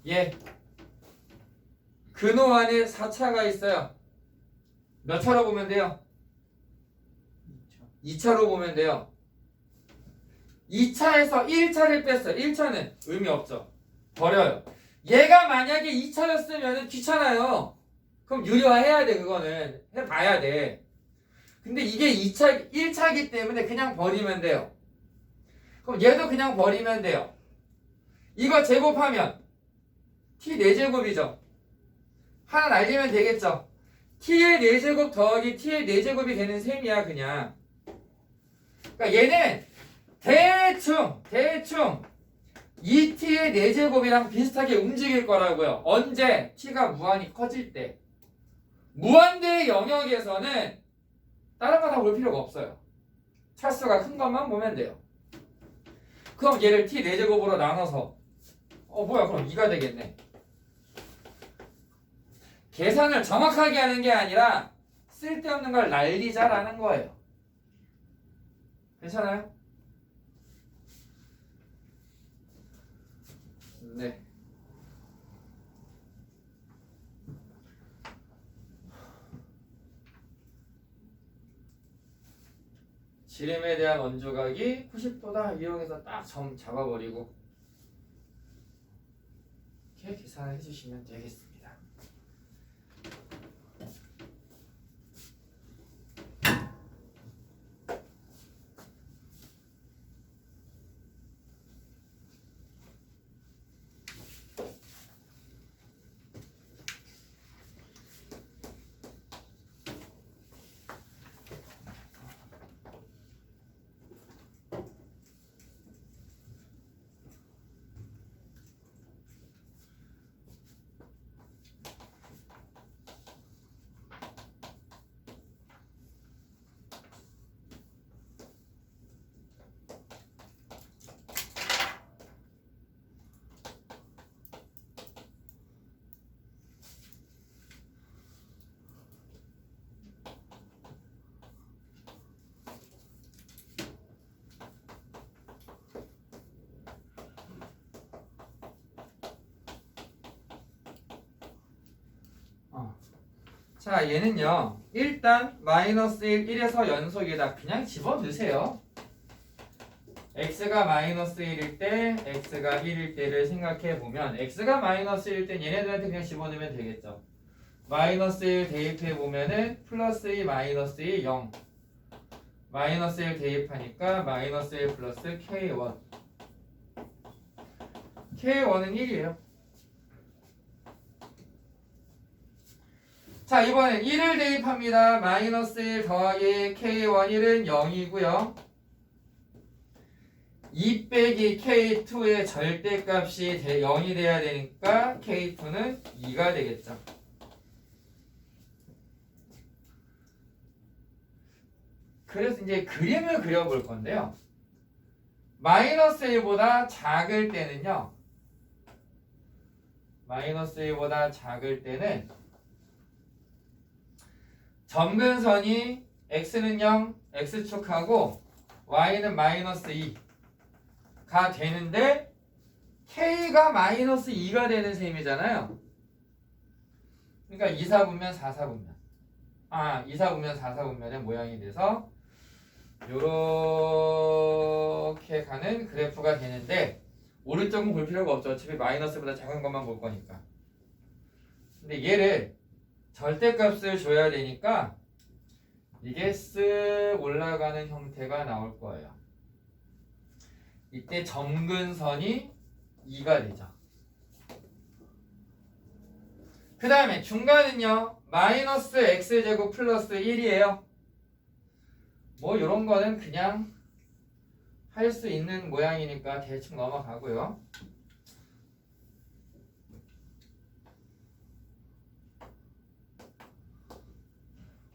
예. 근호 안에 4차가 있어요. 몇 차로 보면 돼요? 2차로 보면 돼요. 2차에서 1차를 뺐어요. 1차는 의미 없죠. 버려요. 얘가 만약에 2차였으면 귀찮아요. 그럼 유리화해야 돼. 그거는 해봐야 돼. 근데 이게 2차, 1차이기 때문에 그냥 버리면 돼요. 그럼 얘도 그냥 버리면 돼요. 이거 제곱하면 t 4제곱이죠. 하나 날리면 되겠죠. t의 4제곱 더하기 t의 4제곱이 되는 셈이야 그냥. 그러니까 얘는 대충 2t의 4제곱이랑 비슷하게 움직일 거라고요. 언제? t가 무한히 커질 때. 무한대의 영역에서는 다른 거 다 볼 필요가 없어요. 차수가 큰 것만 보면 돼요. 그럼 얘를 t 4제곱으로 나눠서 뭐야 그럼 2가 되겠네. 계산을 정확하게 하는 게 아니라 쓸데없는 걸 날리자라는 거예요. 괜찮아요? 네. 지름에 대한 원조각이 90도다 이용해서 딱 점 잡아버리고 이렇게 계산을 해주시면 되겠습니다. 자 얘는요 일단 마이너스 1, 1에서 연속이다 그냥 집어넣으세요. x가 마이너스 1일 때 x가 1일 때를 생각해보면 x가 마이너스 1일 때 얘네들한테 그냥 집어넣으면 되겠죠. 마이너스 1 대입해보면은 플러스 2 마이너스 2 0 마이너스 1 대입하니까 마이너스 1 플러스 k1 k1은 1이에요. 자 이번엔 1을 대입합니다. 마이너스 1 더하기 k1 1은 0이고요 2 빼기 k2의 절대값이 0이 돼야 되니까 k2는 2가 되겠죠. 그래서 이제 그림을 그려볼 건데요. 마이너스 1보다 작을 때는요. 마이너스 1보다 작을 때는 점근선이 x는 0, x축하고 y는 마이너스 2가 되는데 k가 마이너스 2가 되는 셈이잖아요. 그러니까 2사분면 4사분면 2사분면 4사분면의 모양이 돼서 요렇게 가는 그래프가 되는데 오른쪽은 볼 필요가 없죠. 어차피 마이너스보다 작은 것만 볼 거니까. 근데 얘를 절대값을 줘야 되니까 이게 쓱 올라가는 형태가 나올 거예요. 이때 점근선이 2가 되죠. 그 다음에 중간은요 마이너스 x제곱 플러스 1이에요 뭐 요런 거는 그냥 할 수 있는 모양이니까 대충 넘어가고요.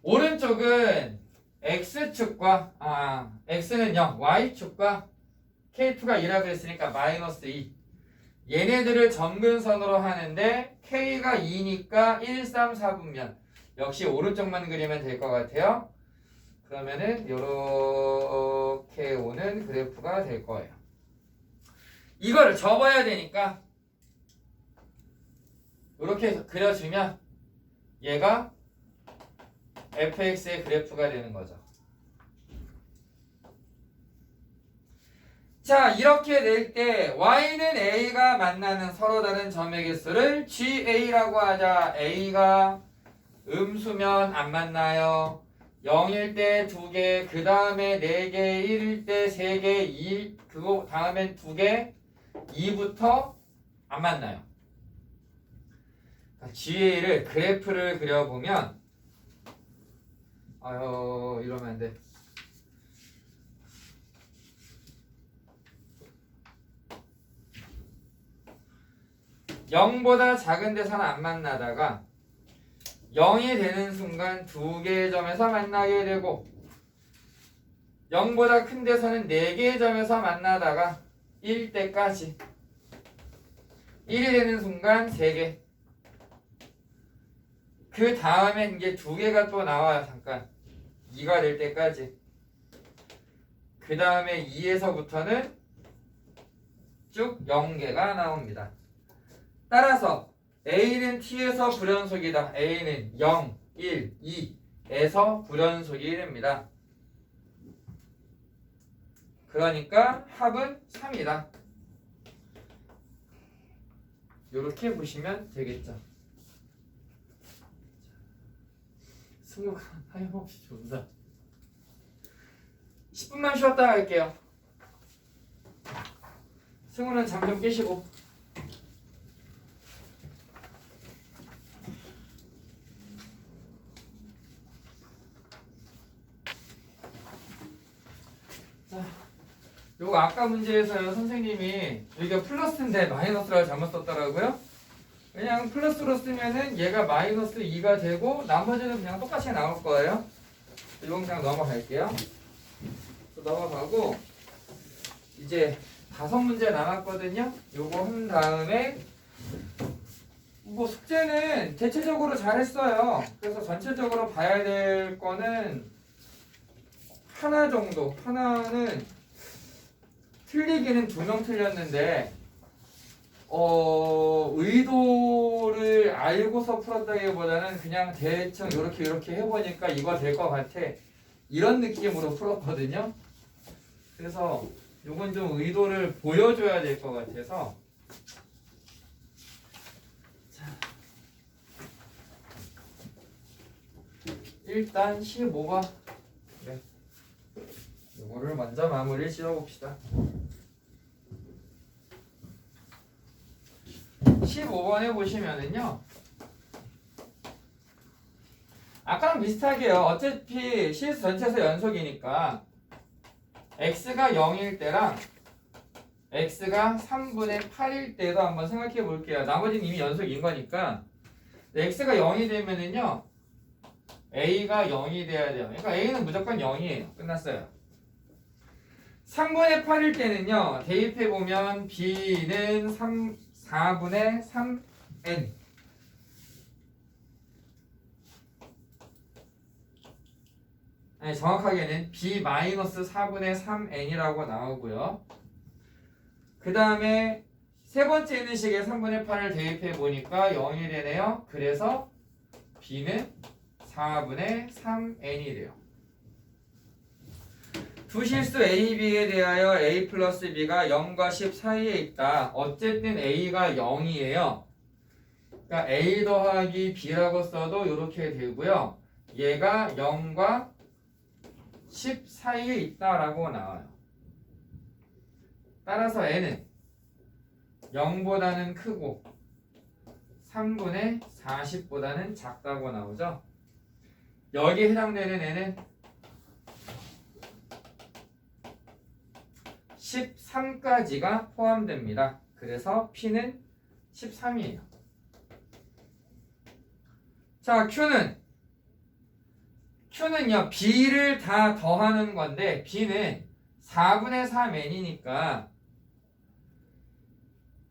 오른쪽은 x축과 x는 0, y축과 K2가 2라고 했으니까 마이너스 2. 얘네들을 점근선으로 하는데 K가 2니까 1, 3, 4분면 역시 오른쪽만 그리면 될 것 같아요. 그러면은 이렇게 오는 그래프가 될 거예요. 이거를 접어야 되니까 이렇게 그려주면 얘가 fx의 그래프가 되는 거죠. 자, 이렇게 낼 때 y는 a가 만나는 서로 다른 점의 개수를 GA라고 하자. a가 음수면 안 만나요. 0일 때 2개, 그 다음에 4개, 1일 때 3개, 2, 그거 다음엔 2개, 2부터 안 만나요. GA를 그래프를 그려보면 이러면 안 돼. (0보다) 작은 데서는 안 만나다가 0이 되는 순간 2개의 점에서 만나게 되고 0보다 큰 데서는 4개의 점에서 만나다가 1 때까지 1이 되는 순간 3개 그 다음엔 이제 2개가 또 나와요. 잠깐 2가 될 때까지 그 다음에 2에서부터는 쭉 0개가 나옵니다. 따라서 A는 T에서 불연속이다. A는 0, 1, 2에서 불연속이 됩니다. 그러니까 합은 3이다. 이렇게 보시면 되겠죠. 승우가 하염없이 존다. 10분만 쉬었다 갈게요. 승우는 잠 좀 깨시고. 자, 요거 아까 문제에서요 선생님이 여기가 플러스인데 마이너스를 잘못 썼더라고요. 그냥 플러스로 쓰면은 얘가 마이너스 2가 되고 나머지는 그냥 똑같이 나올 거예요. 이건 그냥 넘어갈게요. 넘어가고 이제 5문제 남았거든요. 요거 한 다음에 뭐 숙제는 대체적으로 잘했어요. 그래서 전체적으로 봐야 될 거는 하나 정도. 하나는 틀리기는 2명 틀렸는데 의도를 알고서 풀었다기보다는 그냥 대충 이렇게 해보니까 이거 될 것 같아. 이런 느낌으로 풀었거든요. 그래서 이건 좀 의도를 보여줘야 될 것 같아서 자, 일단 15번 네. 이거를 먼저 마무리 지어봅시다. 15번에 보시면은요 아까랑 비슷하게요. 어차피 시스 전체에서 연속이니까 x가 0일 때랑 x가 3분의 8일 때도 한번 생각해 볼게요. 나머지는 이미 연속인 거니까 x가 0이 되면은요 a가 0이 돼야 돼요. 그러니까 a는 무조건 0이에요. 끝났어요. 3분의 8일 때는요 대입해 보면 b는 4분의 3n 아니, 정확하게는 b-4분의 3n이라고 나오고요. 그 다음에 세 번째 있는 식에 3분의 8을 대입해 보니까 0이 되네요. 그래서 b는 4분의 3n이 돼요. 두 실수 a, b에 대하여 a 플러스 b가 0과 10 사이에 있다. 어쨌든 a가 0이에요. 그러니까 a 더하기 b라고 써도 이렇게 되고요. 얘가 0과 10 사이에 있다라고 나와요. 따라서 n은 0보다는 크고 3분의 40보다는 작다고 나오죠. 여기에 해당되는 n은 13까지가 포함됩니다. 그래서 P는 13이에요. 자, Q는 Q는요 B를 다 더하는 건데 B는 4분의 3n이니까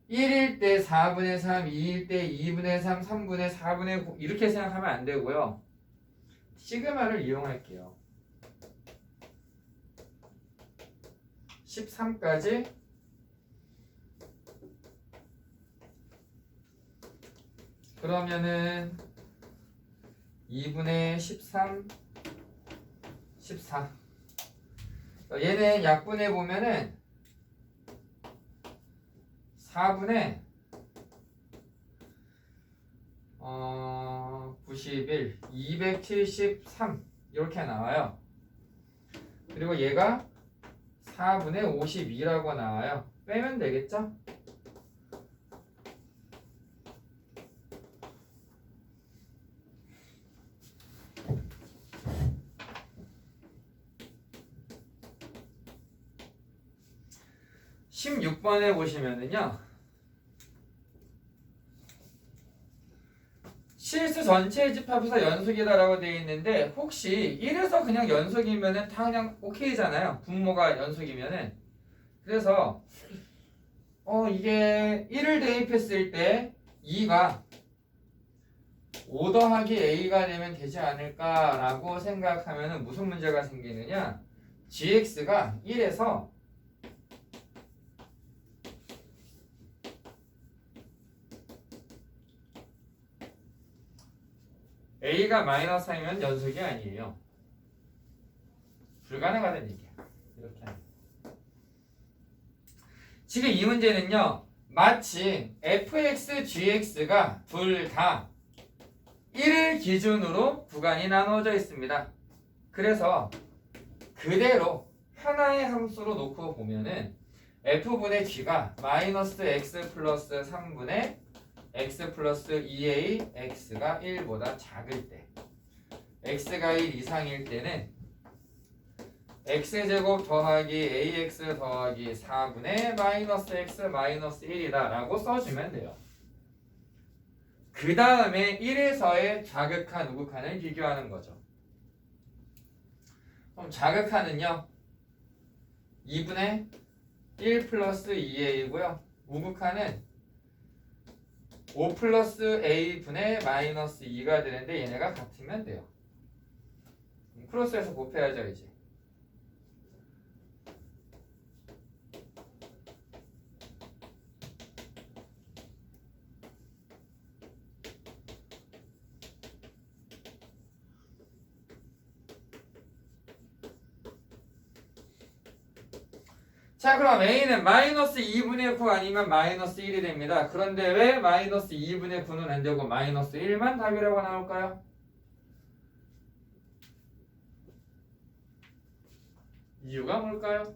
1일 때 4분의 3, 2일 때 2분의 3, 3분의 4분의 9 이렇게 생각하면 안 되고요. 시그마를 이용할게요. 13까지 그러면은 2분의 13, 14 얘는 약분해 보면은 4분의 91, 273 이렇게 나와요. 그리고 얘가 4분의 52라고 나와요. 빼면 되겠죠? (16번에) 보시면은요 실수 전체의 집합에서 연속이다라고 되어 있는데 혹시 1에서 그냥 연속이면은 다 그냥 오케이잖아요. 분모가 연속이면은. 그래서 이게 1을 대입했을 때 2가 5 더하기 a가 되면 되지 않을까라고 생각하면은 무슨 문제가 생기느냐? gx가 1에서 a가 마이너스 3이면 연속이 아니에요. 불가능하다는 얘기야. 이렇게 하면. 지금 이 문제는요. 마치 fx, gx가 둘 다 1을 기준으로 구간이 나누어져 있습니다. 그래서 그대로 하나의 함수로 놓고 보면은 f분의 g가 마이너스 x 플러스 3분의 x 플러스 2a x가 1보다 작을 때 x가 1 이상일 때는 x제곱 더하기 ax 더하기 4분의 마이너스 x 마이너스 1이다 라고 써주면 돼요. 그 다음에 1에서의 자극한 우극한을 비교하는 거죠. 그럼 자극한은요 2분의 1 플러스 2a이고요 우극한은 5 플러스 a분의 마이너스 2가 되는데 얘네가 같으면 돼요. 크로스해서 곱해야죠 이제. 자 그럼 a는 마이너스 2분의 9 아니면 마이너스 1이 됩니다. 그런데 왜 마이너스 2분의 9는 안 되고 마이너스 1만 답이라고 나올까요? 이유가 뭘까요?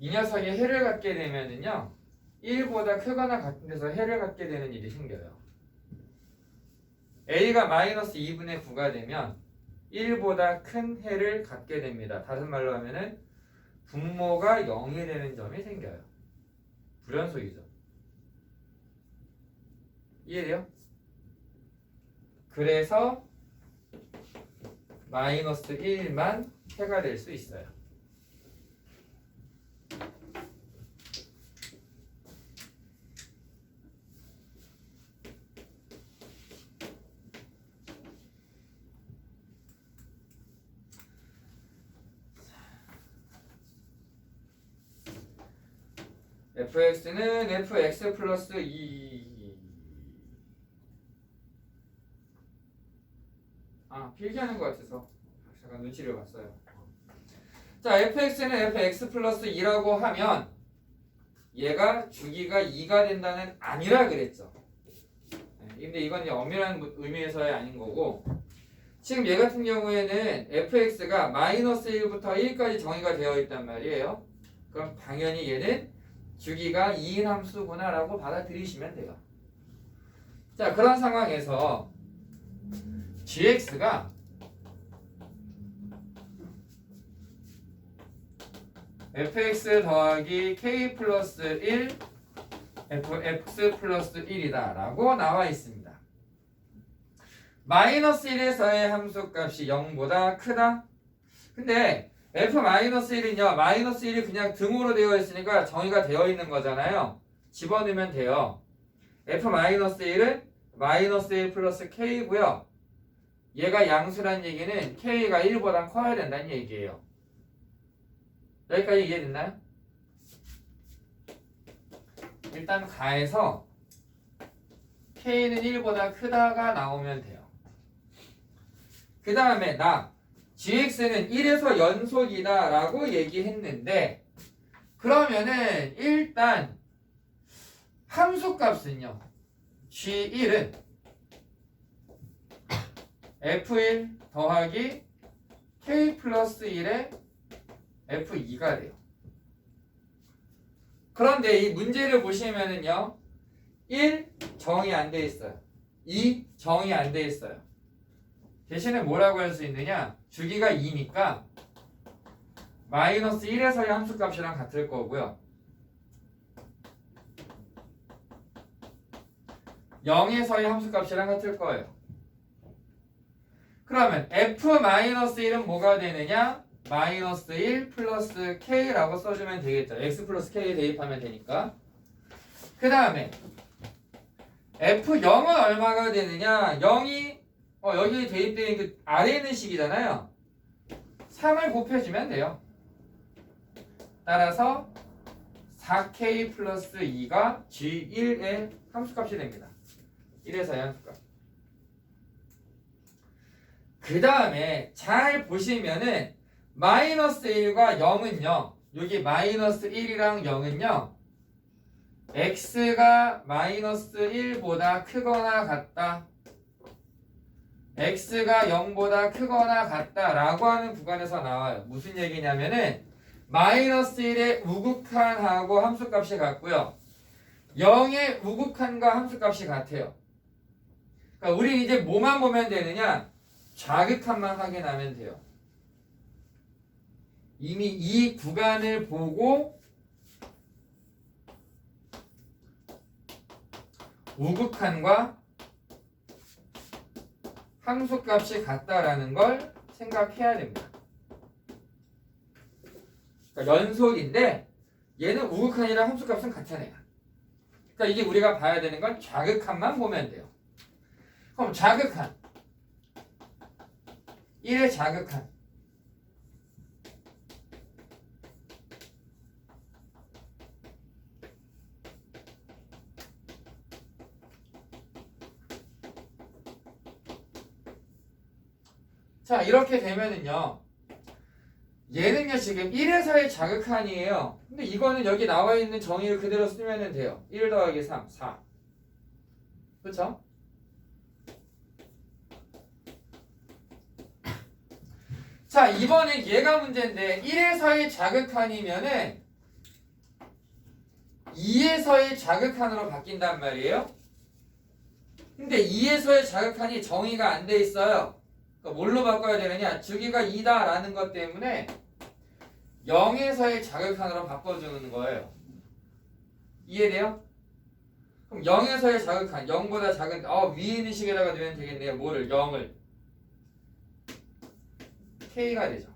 이 녀석이 해를 갖게 되면은요 1보다 크거나 같은 데서 해를 갖게 되는 일이 생겨요. a가 마이너스 2분의 9가 되면 1보다 큰 해를 갖게 됩니다. 다른 말로 하면은 분모가 0이 되는 점이 생겨요. 불연속이죠. 이해돼요? 그래서 마이너스 1만 해가 될 수 있어요. fx는 fx 플러스 2 필기하는 것 같아서 잠깐 눈치를 봤어요. 자 fx는 fx 플러스 2라고 하면 얘가 주기가 2가 된다는 아니라 그랬죠. 근데 이건 이제 엄밀한 의미에서의 아닌 거고 지금 얘 같은 경우에는 fx가 마이너스 1부터 1까지 정의가 되어 있단 말이에요. 그럼 당연히 얘는 주기가 2인 함수구나 라고 받아들이시면 돼요. 자 그런 상황에서 gx가 fx 더하기 k 플러스 1 fx 플러스 1이다 라고 나와 있습니다. 마이너스 1에서의 함수값이 0보다 크다? 근데 f-1은요 마이너스 1이 그냥 등호로 되어 있으니까 정의가 되어 있는 거잖아요. 집어넣으면 돼요. f-1은 마이너스 1 플러스 k고요. 얘가 양수란 얘기는 k가 1보다 커야 된다는 얘기예요. 여기까지 이해됐나요? 일단 가에서 k는 1보다 크다가 나오면 돼요. 그 다음에 gx는 1에서 연속이다 라고 얘기했는데 그러면은 일단 함수값은요 g1은 f1 더하기 k 플러스 1의 f2가 돼요. 그런데 이 문제를 보시면은요 1 정의 안 돼 있어요. 2 정의 안 돼 있어요. 대신에 뭐라고 할 수 있느냐 주기가 2니까 마이너스 1에서의 함수값이랑 같을 거고요 0에서의 함수값이랑 같을 거예요. 그러면 f-1은 뭐가 되느냐 마이너스 1 플러스 k라고 써주면 되겠죠. x 플러스 k 대입하면 되니까. 그 다음에 f0은 얼마가 되느냐 0이 여기 대입되어 그 아래에 있는 식이잖아요. 3을 곱해주면 돼요. 따라서 4k 플러스 2가 g1의 함수값이 됩니다. 1에서의 함수값. 그 다음에 잘 보시면은 마이너스 1과 0은요. 여기 마이너스 1이랑 0은요. x가 마이너스 1보다 크거나 같다. x가 0보다 크거나 같다 라고 하는 구간에서 나와요. 무슨 얘기냐면은 마이너스 1의 우극한하고 함수값이 같고요. 0의 우극한과 함수값이 같아요. 그러니까 우리 이제 뭐만 보면 되느냐? 좌극한만 확인하면 돼요. 이미 이 구간을 보고 우극한과 함수값이 같다라는 걸 생각해야 됩니다. 그러니까 연속인데 얘는 우극한이랑 함수값은 같아요. 그러니까 이게 우리가 봐야 되는 건 좌극한만 보면 돼요. 그럼 좌극한 1의 좌극한 자 이렇게 되면은요 얘는요 지금 1에서의 좌극한이에요. 근데 이거는 여기 나와 있는 정의를 그대로 쓰면 돼요. 1 더하기 3, 4 그쵸? 자 이번엔 얘가 문제인데 1에서의 좌극한이면은 2에서의 좌극한으로 바뀐단 말이에요. 근데 2에서의 좌극한이 정의가 안 돼 있어요. 그러니까 뭘로 바꿔야 되느냐 주기가 2다 라는 것 때문에 0에서의 좌극한으로 바꿔주는 거예요. 이해돼요? 그럼 0에서의 좌극한 0보다 작은 위에 있는 식에다가 넣으면 되겠네요. 뭐를? 0을 k가 되죠.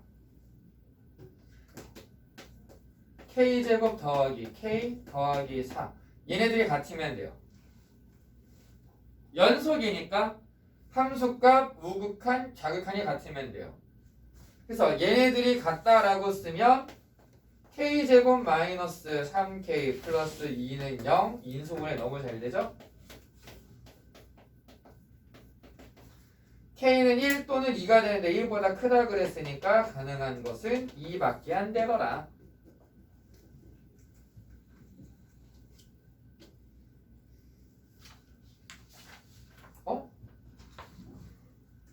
k제곱 더하기 k 더하기 4 얘네들이 같으면 돼요. 연속이니까 함수값, 우극한, 좌극한이 같으면 돼요. 그래서 얘네들이 같다라고 쓰면 k제곱 마이너스 3k 플러스 2는 0 인수분해 너무 잘 되죠? k는 1 또는 2가 되는데 1보다 크다 그랬으니까 가능한 것은 2밖에 안 되더라.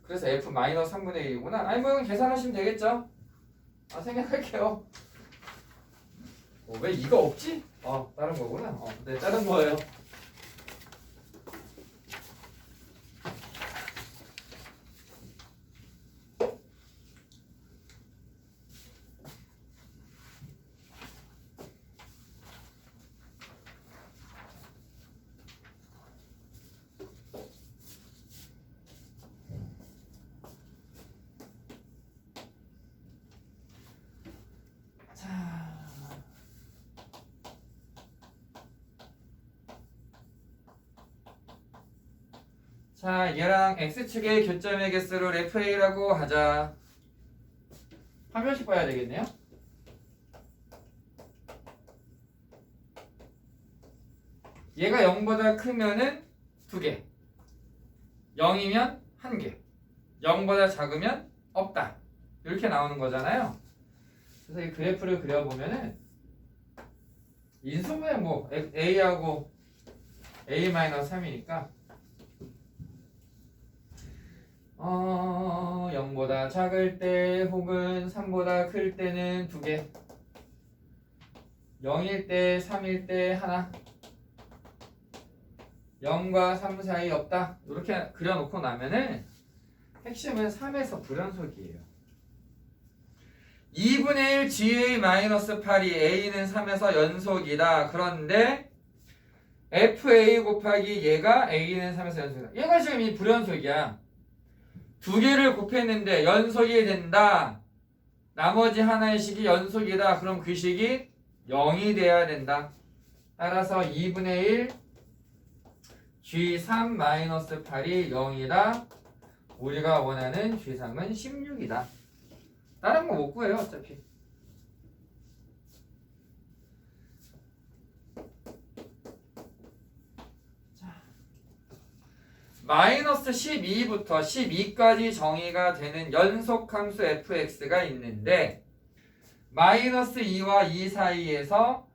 그래서 f-3분의 1이구나. 아니 뭐 이건 계산하시면 되겠죠? 생각할게요. 왜 이거 없지? 다른 거구나. 네, 다른 거예요. 자, 얘랑 x축의 교점의 개수를 FA라고 하자. 한 변씩 봐야 되겠네요. 얘가 0보다 크면은 2개, 0이면 1개, 0보다 작으면 없다. 이렇게 나오는 거잖아요. 그래서 이 그래프를 그려보면은 인수분해 뭐 A하고 A-3이니까 0보다 작을 때 혹은 3보다 클 때는 2개, 0일 때 3일 때 하나, 0과 3 사이 없다. 이렇게 그려놓고 나면은 핵심은 3에서 불연속이에요. 2분의 1 GA-8이 A는 3에서 연속이다. 그런데 FA 곱하기 얘가 A는 3에서 연속이다. 얘가 지금 이 불연속이야. 2개를 곱했는데 연속이 된다. 나머지 하나의 식이 연속이다. 그럼 그 식이 0이 돼야 된다. 따라서 2분의 1 G3-8이 0이다. 우리가 원하는 G3은 16이다. 다른 거 못 구해요 어차피. 자, 마이너스 12부터 12까지 정의가 되는 연속함수 fx가 있는데 마이너스 2와 2 사이에서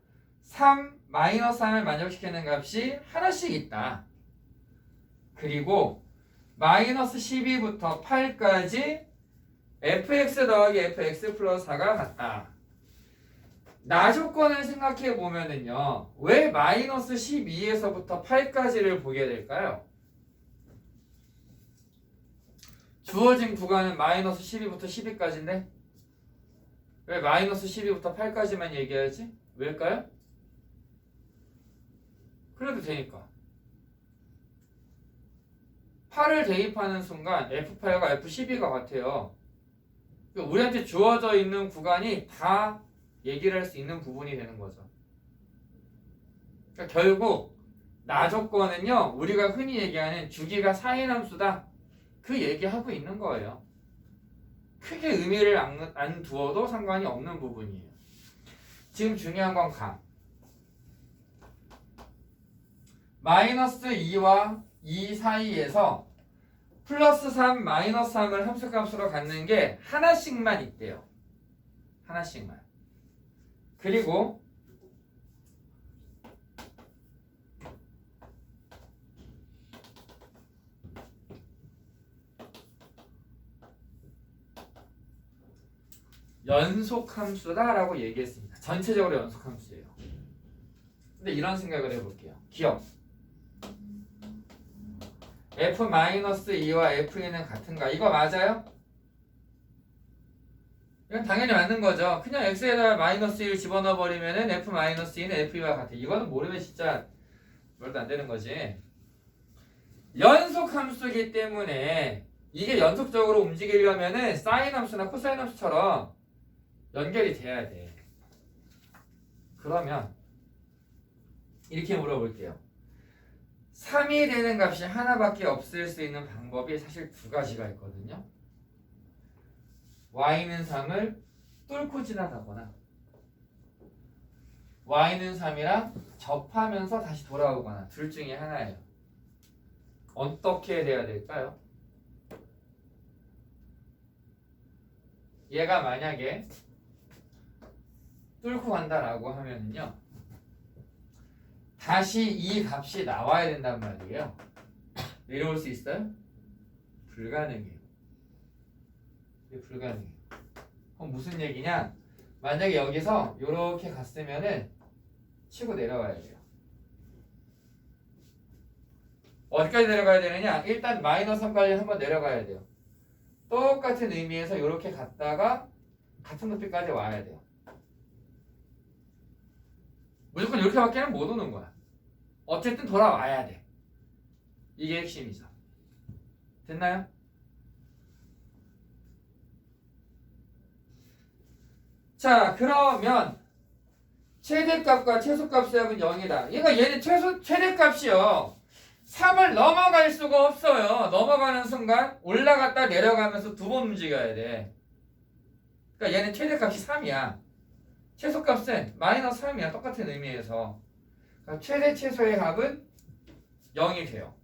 3, 마이너스 3을 만족시키는 값이 하나씩 있다. 그리고 마이너스 12부터 8까지 fx 더하기 fx 플러스 4가 같다. 나 조건을 생각해 보면은요, 왜 마이너스 12에서부터 8까지를 보게 될까요? 주어진 구간은 마이너스 12부터 12까지인데 왜 마이너스 12부터 8까지만 얘기해야지? 왜일까요? 그래도 되니까. 8을 대입하는 순간 F8과 F12가 같아요. 우리한테 주어져 있는 구간이 다 얘기를 할 수 있는 부분이 되는 거죠. 그러니까 결국 나 조건은요, 우리가 흔히 얘기하는 주기가 4인 함수다. 그 얘기하고 있는 거예요. 크게 의미를 안 두어도 상관이 없는 부분이에요. 지금 중요한 건 가. 마이너스 2와 2 사이에서 플러스 3, 마이너스 3을 함수값으로 갖는 게 하나씩만 있대요. 하나씩만. 그리고 연속함수다라고 얘기했습니다. 전체적으로 연속함수예요. 근데 이런 생각을 해볼게요. 기억. F-2와 F2는 같은가? 이거 맞아요? 이건 당연히 맞는 거죠. 그냥 X에다 마이너스 1 집어넣어 버리면은 F-2는 F2와 같아. 이거는 모르면 진짜 말도 안 되는 거지. 연속함수이기 때문에 이게 연속적으로 움직이려면은 사인 함수나 코사인 함수처럼 연결이 돼야 돼. 그러면 이렇게 물어볼게요. 3이 되는 값이 하나밖에 없을 수 있는 방법이 사실 두 가지가 있거든요. y는 3을 뚫고 지나가거나 y는 3이랑 접하면서 다시 돌아오거나 둘 중에 하나예요. 어떻게 돼야 될까요? 얘가 만약에 뚫고 간다라고 하면은요, 다시 이 값이 나와야 된단 말이에요. 내려올 수 있어요? 불가능해요. 이게 불가능해요. 그럼 무슨 얘기냐? 만약에 여기서 이렇게 갔으면은 치고 내려와야 돼요. 어디까지 내려가야 되느냐? 일단 마이너스 3까지 한번 내려가야 돼요. 똑같은 의미에서 이렇게 갔다가 같은 높이까지 와야 돼요. 무조건 이렇게밖에는 못 오는 거야. 어쨌든 돌아와야 돼. 이게 핵심이죠. 됐나요? 자, 그러면 최대값과 최소값의 합은 0이다. 얘는 최대값이요. 3을 넘어갈 수가 없어요. 넘어가는 순간 올라갔다 내려가면서 두 번 움직여야 돼. 그러니까 얘는 최대값이 3이야. 최소값은 마이너스 3이야. 똑같은 의미에서. 그러니까 최대 최소의 합은 0이 돼요.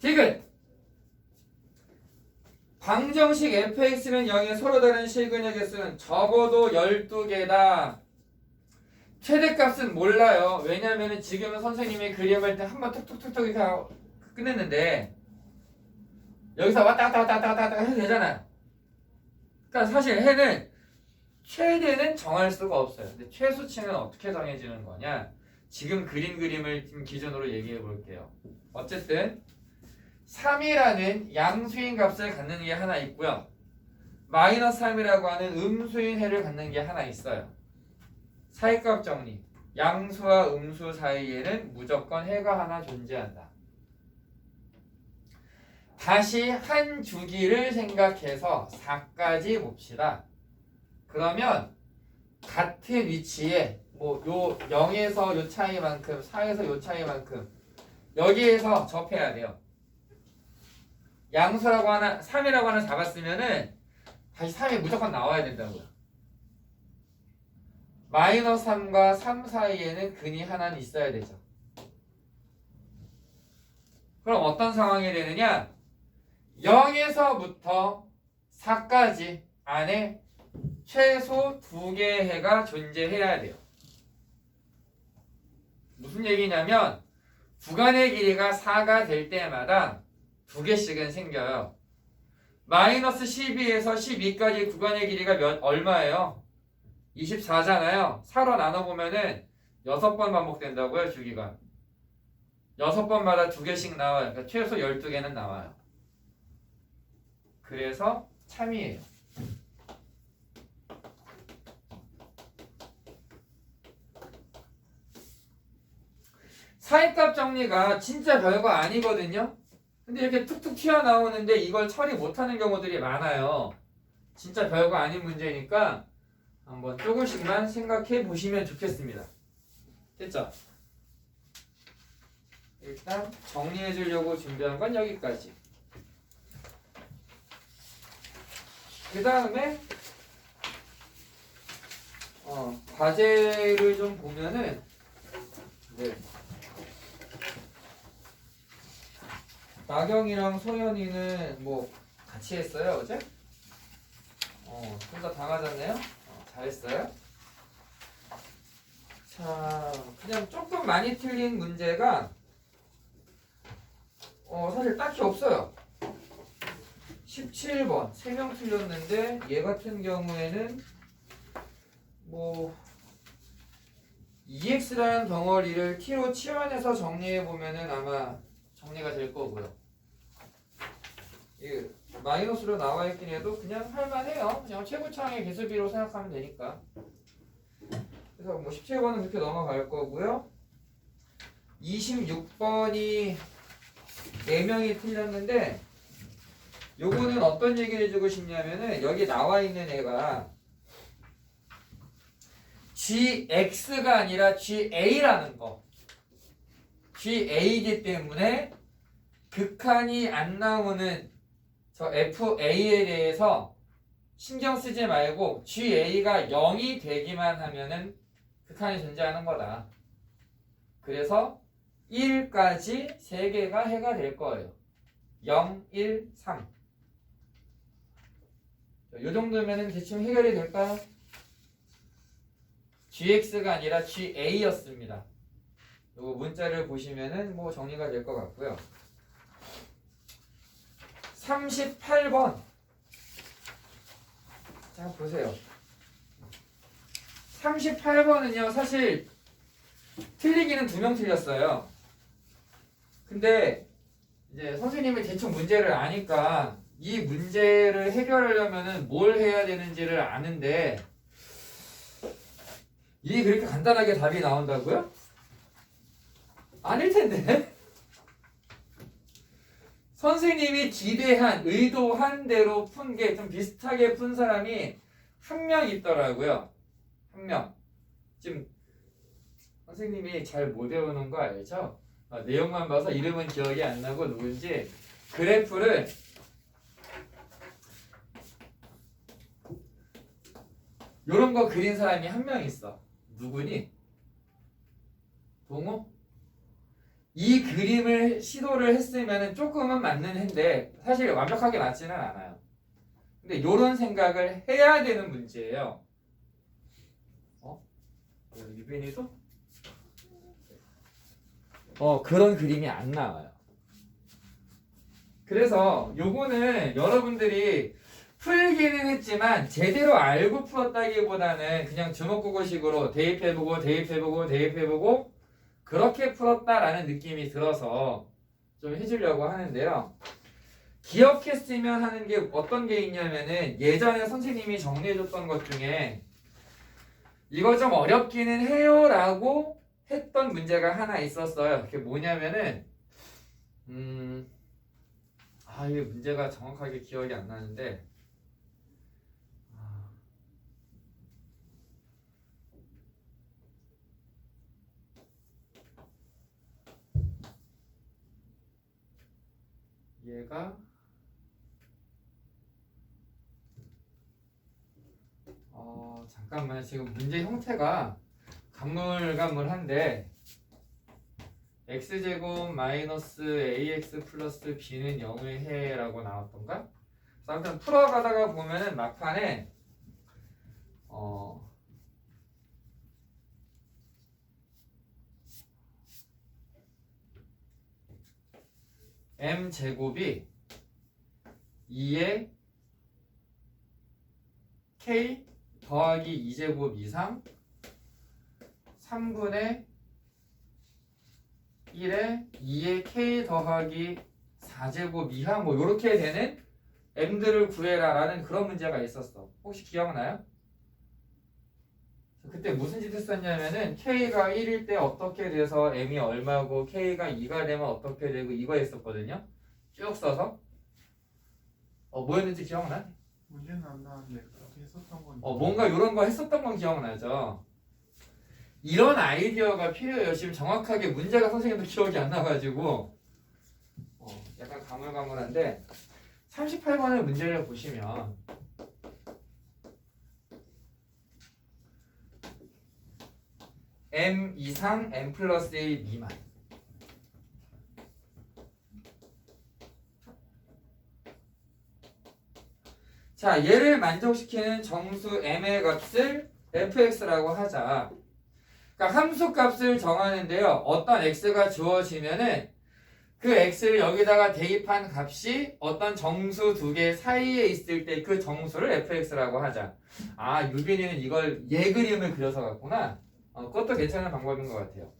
디귿 방정식 fx는 0의 서로 다른 실근의 개수는 적어도 12개다. 최대값은 몰라요. 왜냐면은 지금은 선생님이 그림할 때 한번 툭툭툭툭 이렇게 하고 끝냈는데 여기서 왔다 갔다 왔다 갔다 왔다 해도 되잖아요. 그러니까 사실 해는 최대는 정할 수가 없어요. 근데 최소치는 어떻게 정해지는 거냐? 지금 그림을 기준으로 얘기해 볼게요. 어쨌든 3이라는 양수인 값을 갖는 게 하나 있고요. 마이너스 3이라고 하는 음수인 해를 갖는 게 하나 있어요. 사이값 정리. 양수와 음수 사이에는 무조건 해가 하나 존재한다. 다시 한 주기를 생각해서 4까지 봅시다. 그러면 같은 위치에 뭐 요 0에서 요 차이만큼 4에서 요 차이만큼 여기에서 접해야 돼요. 양수라고 하나 3이라고 하나 잡았으면은 다시 3이 무조건 나와야 된다고요. 마이너스 3과 3 사이에는 근이 하나는 있어야 되죠. 그럼 어떤 상황이 되느냐? 0에서부터 4까지 안에 최소 2개의 해가 존재해야 돼요. 무슨 얘기냐면 구간의 길이가 4가 될 때마다 2개씩은 생겨요. 마이너스 12에서 12까지 구간의 길이가 얼마예요? 24잖아요. 4로 나눠보면은 6번 반복된다고요, 주기가. 6번마다 2개씩 나와요. 그러니까 최소 12개는 나와요. 그래서 참이에요. 사이값 정리가 진짜 별거 아니거든요. 근데 이렇게 툭툭 튀어나오는데 이걸 처리 못하는 경우들이 많아요. 진짜 별거 아닌 문제니까 한번 조금씩만 생각해 보시면 좋겠습니다. 됐죠? 일단 정리해 주려고 준비한 건 여기까지. 그 다음에 과제를 좀 보면은 네. 나경이랑 소연이는 뭐 같이 했어요 어제? 둘 다 다 맞았네요? 잘했어요. 자, 그냥 조금 많이 틀린 문제가 사실 딱히 없어요. 17번 3명 틀렸는데 얘 같은 경우에는 뭐 EX라는 덩어리를 T로 치환해서 정리해보면은 아마 정리가 될 거고요. 이 마이너스로 나와 있긴 해도 그냥 할만해요. 그냥 최고차항의 개수비로 생각하면 되니까. 그래서 뭐 17번은 그렇게 넘어갈 거고요. 26번이 4명이 틀렸는데 요거는 어떤 얘기를 해주고 싶냐면은 여기 나와 있는 애가 GX가 아니라 GA라는 거. GA이기 때문에 극한이 안 나오는 저 FA에 대해서 신경 쓰지 말고 GA가 0이 되기만 하면은 극한이 존재하는 거다. 그래서 1까지 3개가 해가 될 거예요. 0, 1, 3. 이 정도면은 대충 해결이 될까요? GX가 아니라 GA였습니다. 요거 문자를 보시면은 뭐 정리가 될 것 같고요. 38번. 자, 보세요. 38번은요, 사실 틀리기는 2명 틀렸어요. 근데 이제 선생님이 대충 문제를 아니까 이 문제를 해결하려면은 뭘 해야 되는지를 아는데 이게 그렇게 간단하게 답이 나온다고요? 아닐 텐데. 선생님이 기대한, 의도한 대로 푼 게 좀 비슷하게 푼 사람이 한 명 있더라고요. 한 명. 지금 선생님이 잘 못 외우는 거 알죠? 내용만 봐서 이름은 기억이 안 나고 누군지 그래프를 요런 거 그린 사람이 한 명 있어. 누구니? 동호? 이 그림을 시도를 했으면 조금은 맞는 해인데 사실 완벽하게 맞지는 않아요. 근데 요런 생각을 해야 되는 문제예요. 유빈이도? 그런 그림이 안 나와요. 그래서 요거는 여러분들이 풀기는 했지만 제대로 알고 풀었다기보다는 그냥 주먹구구식으로 대입해보고 그렇게 풀었다라는 느낌이 들어서 좀 해주려고 하는데요. 기억했으면 하는 게 어떤 게 있냐면은 예전에 선생님이 정리해줬던 것 중에 이거 좀 어렵기는 해요 라고 했던 문제가 하나 있었어요. 그게 뭐냐면은 이게 문제가 정확하게 기억이 안 나는데 얘가 잠깐만 지금 문제 형태가 가물가물한데 x제곱 마이너스 ax 플러스 b는 0을 해 라고 나왔던가? 아무튼 풀어가다가 보면은 막판에 m제곱이 2의 k 더하기 2제곱 이상 3분의 1에 2의 k 더하기 4제곱 이하 뭐 요렇게 되는 m들을 구해라 라는 그런 문제가 있었어. 혹시 기억나요? 그때 무슨 짓 했었냐면은 k가 1일 때 어떻게 돼서 m이 얼마고 k가 2가 되면 어떻게 되고 이거 했었거든요. 쭉 써서 뭐였는지 기억나? 문제는 안 나왔는데 그렇게 했었던 건 뭔가 이런 거 했었던 건 기억나죠? 이런 아이디어가 필요해요. 지금 정확하게 문제가 선생님도 기억이 안 나가지고 약간 가물가물한데 38번의 문제를 보시면 m 이상 m 플러스 1 미만 자 얘를 만족시키는 정수 m의 값을 fx라고 하자. 그러니까 함수 값을 정하는데요. 어떤 x가 주어지면은 그 x를 여기다가 대입한 값이 어떤 정수 두 개 사이에 있을 때 그 정수를 fx라고 하자. 유빈이는 이걸 얘 그림을 그려서 갔구나. 그것도 괜찮은 방법인 것 같아요.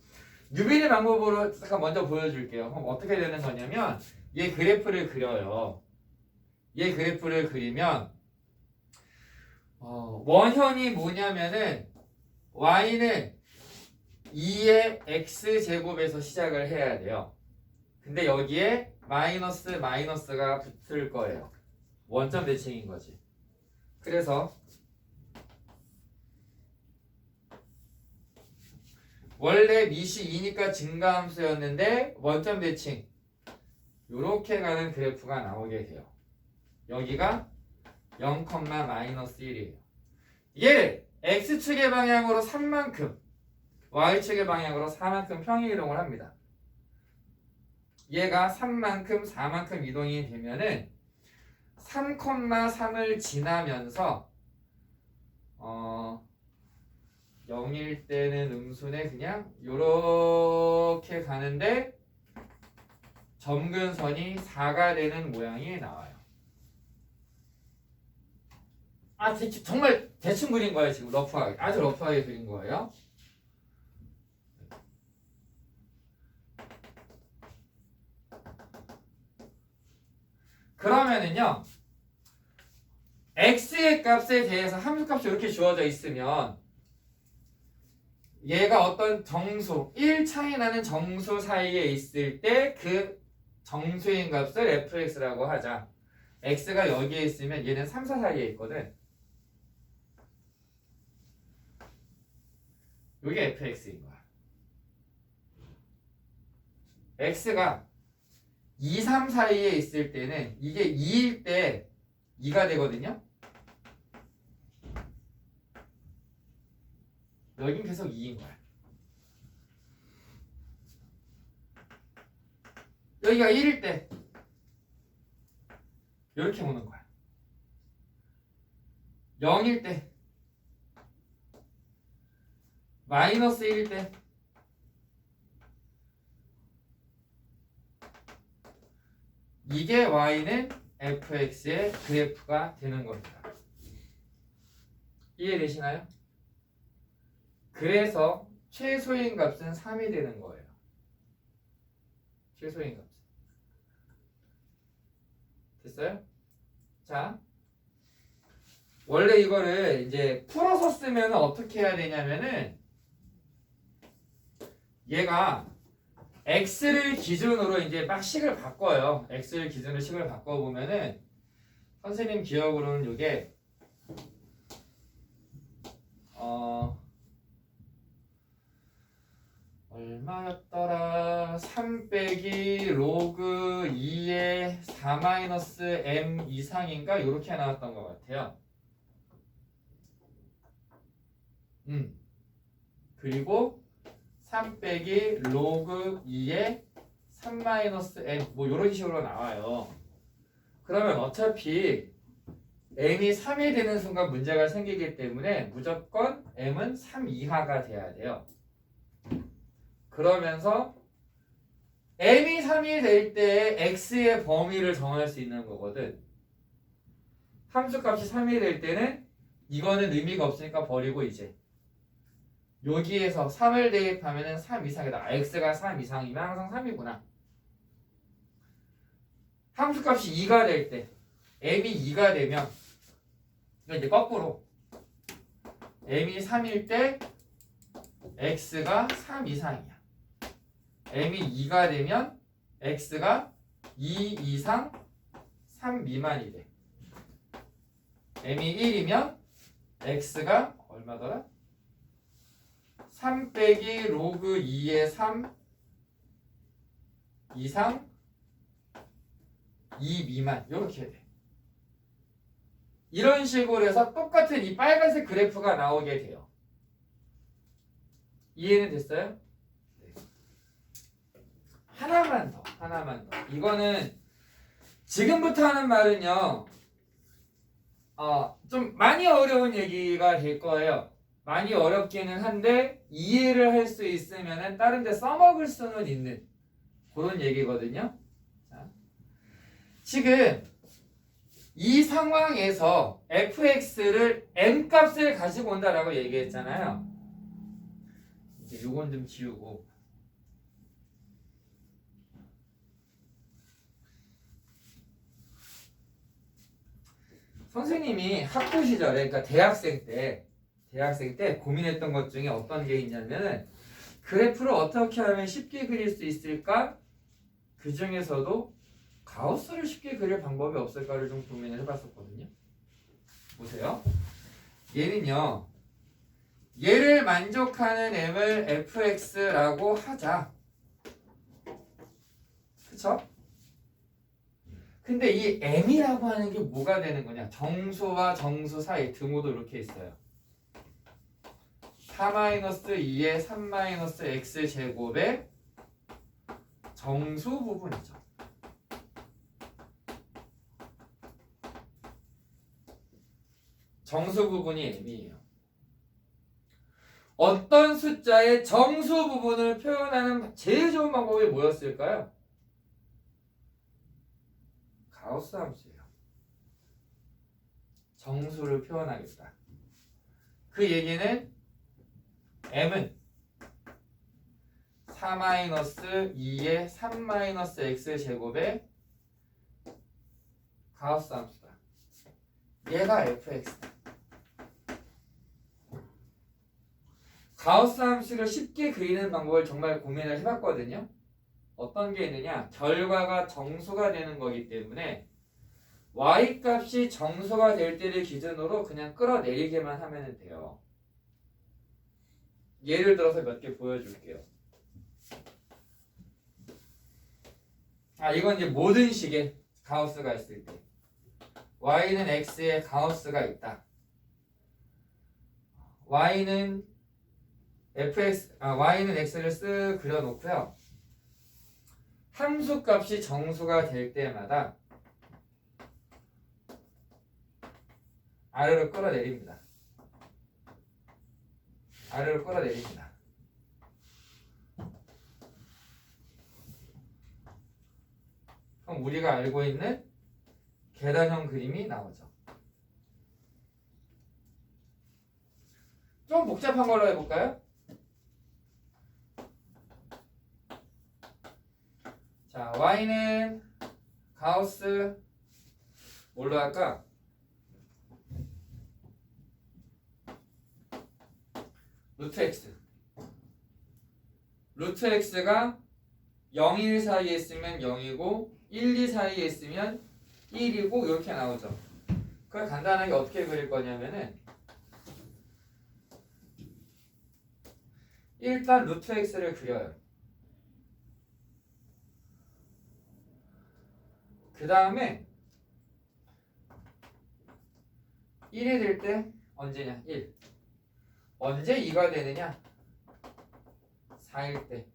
유빈의 방법으로 잠깐 먼저 보여줄게요. 그럼 어떻게 되는 거냐면 얘 그래프를 그려요. 얘 그래프를 그리면 원현이 뭐냐면은 y는 2의 x제곱에서 시작을 해야 돼요. 근데 여기에 마이너스가 붙을 거예요. 원점 대칭인 거지. 그래서 원래 밑이 2니까 증가함수였는데 원점 대칭 요렇게 가는 그래프가 나오게 돼요. 여기가 0, -1이에요. 얘를 x축의 방향으로 3만큼 y축의 방향으로 4만큼 평행이동을 합니다. 얘가 3만큼 4만큼 이동이 되면은 3,3을 지나면서 0일 때는 음순에 그냥 요렇게 가는데 점근선이 4가 되는 모양이 나와요. 정말 대충 그린 거예요. 지금 러프하게 아주 러프하게 그린 거예요. 그러면은요 x의 값에 대해서 함수값이 이렇게 주어져 있으면 얘가 어떤 정수 1 차이 나는 정수 사이에 있을 때 그 정수인 값을 fx라고 하자. x가 여기에 있으면 얘는 3, 4 사이에 있거든. 이게 fx인 거야. x가 2, 3 사이에 있을 때는 이게 2일 때 2가 되거든요. 여긴 계속 2인 거야. 여기가 1일 때 이렇게 오는 거야. 0일 때 마이너스 1일 때 이게 y는 fx의 그래프가 되는 겁니다. 이해되시나요? 그래서 최소인 값은 3이 되는 거예요. 최소인 값. 됐어요? 자, 원래 이거를 이제 풀어서 쓰면 어떻게 해야 되냐면은 얘가 x를 기준으로 이제 막 식을 바꿔요. x를 기준으로 식을 바꿔보면은 선생님 기억으로는 이게 얼마였더라? 3 빼기 로그 2의 4 마이너스 m 이상인가? 이렇게 나왔던 것 같아요. 그리고 3 빼기 로그 2의 3 마이너스 m 뭐 이런 식으로 나와요. 그러면 어차피 m이 3이 되는 순간 문제가 생기기 때문에 무조건 m은 3 이하가 돼야 돼요. 그러면서 m이 3이 될 때 x의 범위를 정할 수 있는 거거든. 함수값이 3이 될 때는 이거는 의미가 없으니까 버리고 이제 여기에서 3을 대입하면 3 이상이다. x가 3 이상이면 항상 3이구나. 함수값이 2가 될 때 m이 2가 되면 이제 거꾸로 m이 3일 때 x가 3 이상이야. m이 2가 되면 x가 2 이상 3 미만이 돼. m이 1이면 x가 얼마더라? 3 빼기 로그 2의 3 이상 2 미만 이렇게 돼. 이런 식으로 해서 똑같은 이 빨간색 그래프가 나오게 돼요. 이해는 됐어요? 네. 하나만 더. 이거는 지금부터 하는 말은요. 좀 많이 어려운 얘기가 될 거예요. 많이 어렵기는 한데 이해를 할 수 있으면 다른 데 써먹을 수는 있는 그런 얘기거든요. 자, 지금 이 상황에서 fx를 m값을 가지고 온다라고 얘기했잖아요. 이제 요건 좀 지우고 선생님이 학부 시절에 그러니까 대학생 때 고민했던 것 중에 어떤 게 있냐면은 그래프를 어떻게 하면 쉽게 그릴 수 있을까? 그 중에서도 가우스를 쉽게 그릴 방법이 없을까를 좀 고민을 해봤었거든요. 보세요. 얘는요. 얘를 만족하는 m을 fx라고 하자. 그쵸? 근데 이 m이라고 하는 게 뭐가 되는 거냐? 정수와 정수 사이 등호도 이렇게 있어요. 4-2의 3-x 제곱의 정수 부분이죠. 정수 부분이 m이에요. 어떤 숫자의 정수 부분을 표현하는 제일 좋은 방법이 뭐였을까요? 가우스 함수예요. 정수를 표현하겠다. 그 얘기는 m은 4-2의 3-x 제곱의 가우스 함수다. 얘가 fx다. 가우스 함수를 쉽게 그리는 방법을 정말 고민을 해봤거든요. 어떤 게 있느냐? 결과가 정수가 되는 거기 때문에 y값이 정수가 될 때를 기준으로 그냥 끌어내리기만 하면 돼요. 예를 들어서 몇 개 보여줄게요. 이건 이제 모든 식에 가우스가 있을 때 y는 x에 가우스가 있다. y는 x를 쓱 그려놓고요. 함수 값이 정수가 될 때마다 아래로 끌어내립니다. 아래로 끌어내립니다. 그럼 우리가 알고 있는 계단형 그림이 나오죠. 좀 복잡한 걸로 해볼까요? 자, y는 가우스 뭘로 할까? 루트 x. 루트 x가 0, 1 사이에 있으면 0이고 1, 2 사이에 있으면 1이고 이렇게 나오죠. 그걸 간단하게 어떻게 그릴 거냐면은 일단 루트 x를 그려요. 그 다음에 1이 될 때 언제냐? 1. 언제 2가 되느냐? 4일 때.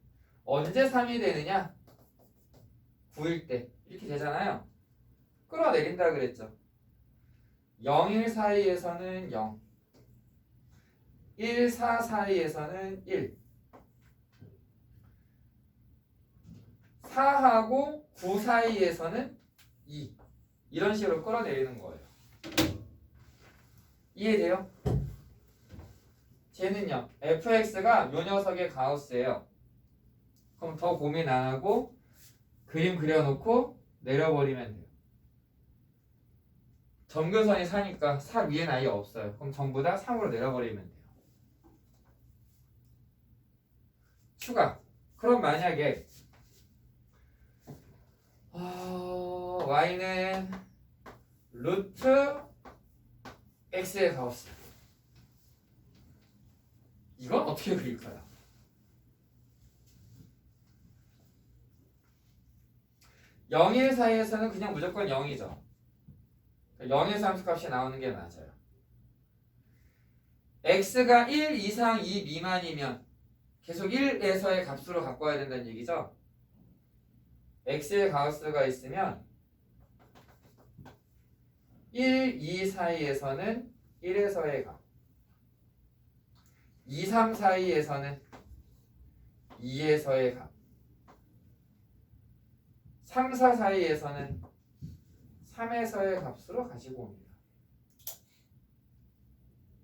언제 3이 되느냐? 9일 때. 이렇게 되잖아요. 끌어내린다 그랬죠. 0, 1 사이에서는 0. 1, 4 사이에서는 1. 4하고 9 사이에서는 2. 이런 식으로 끌어내리는 거예요. 이해돼요? 쟤는요, fx가 요 녀석의 가우스예요. 그럼 더 고민 안 하고 그림 그려놓고 내려버리면 돼요. 점근선이 4니까 4 위엔 아예 없어요. 그럼 전부 다 3으로 내려버리면 돼요. 추가. 그럼 만약에 y는 루트 x의 가우스. 이건 어떻게 그릴까요? 0, 1 사이에서는 그냥 무조건 0이죠. 0에서 함수값이 나오는 게 맞아요. x가 1 이상 2 미만이면 계속 1에서의 값으로 갖고 와야 된다는 얘기죠. x의 가우스가 있으면 1, 2 사이에서는 1에서의 값, 2, 3 사이에서는 2에서의 값, 3, 4 사이에서는 3에서의 값으로 가지고 옵니다.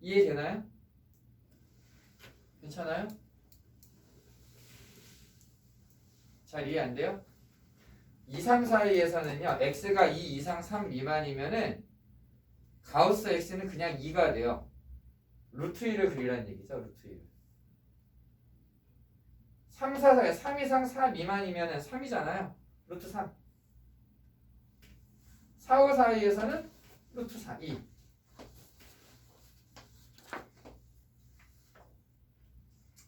이해되나요? 괜찮아요? 잘 이해 안 돼요? 2, 3 사이에서는요, x가 2 이상 3 미만이면은 가우스 x는 그냥 2가 돼요. 루트 1을 그리라는 얘기죠, 루트 1. 3, 4 사이, 3 이상 4 미만이면은 3이잖아요. 루트 3. 4, 5 사이에서는 루트 4, 2.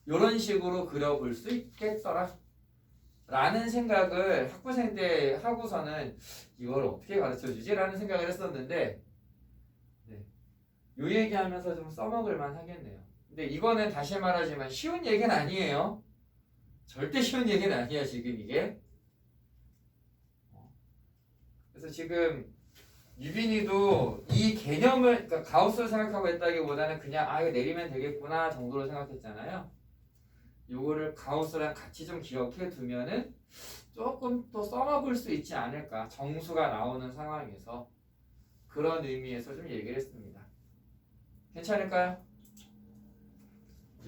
이런 식으로 그려볼 수 있겠더라 라는 생각을 학부생 때 하고서는 이걸 어떻게 가르쳐주지? 라는 생각을 했었는데 요 얘기하면서 좀 써먹을 만 하겠네요. 근데 이거는 다시 말하지만 쉬운 얘기는 아니에요. 절대 쉬운 얘기는 아니야 지금 이게. 그래서 지금 유빈이도 이 개념을, 그러니까 가우스를 생각하고 했다기보다는 그냥 이거 내리면 되겠구나 정도로 생각했잖아요. 요거를 가우스랑 같이 좀 기억해 두면은 조금 또 써먹을 수 있지 않을까, 정수가 나오는 상황에서. 그런 의미에서 좀 얘기를 했습니다. 괜찮을까요?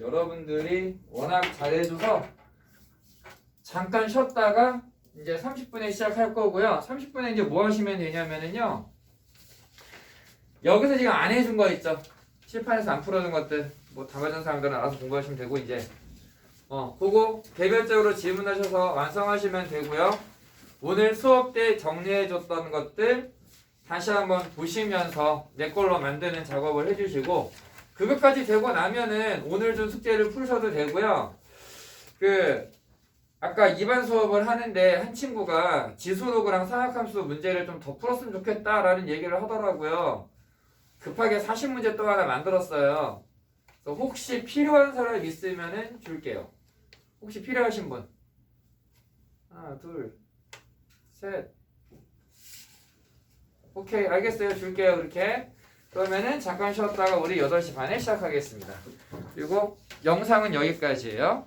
여러분들이 워낙 잘해줘서 잠깐 쉬었다가 이제 30분에 시작할 거고요. 30분에 이제 뭐 하시면 되냐면은요, 여기서 지금 안 해준 거 있죠? 칠판에서 안 풀어준 것들 뭐 다 맞은 사람들은 알아서 공부하시면 되고, 이제 그거 개별적으로 질문하셔서 완성하시면 되고요. 오늘 수업 때 정리해줬던 것들 다시 한번 보시면서 내 걸로 만드는 작업을 해주시고, 그것까지 되고 나면은 오늘 준 숙제를 푸셔도 되고요. 아까 2반 수업을 하는데 한 친구가 지수로그랑 삼각함수 문제를 좀 더 풀었으면 좋겠다라는 얘기를 하더라고요. 급하게 40문제 또 하나 만들었어요. 그래서 혹시 필요한 사람 있으면은 줄게요. 혹시 필요하신 분? 하나, 둘, 셋. 오케이, 알겠어요. 줄게요. 그렇게. 그러면은 잠깐 쉬었다가 우리 8시 반에 시작하겠습니다. 그리고 영상은 여기까지예요.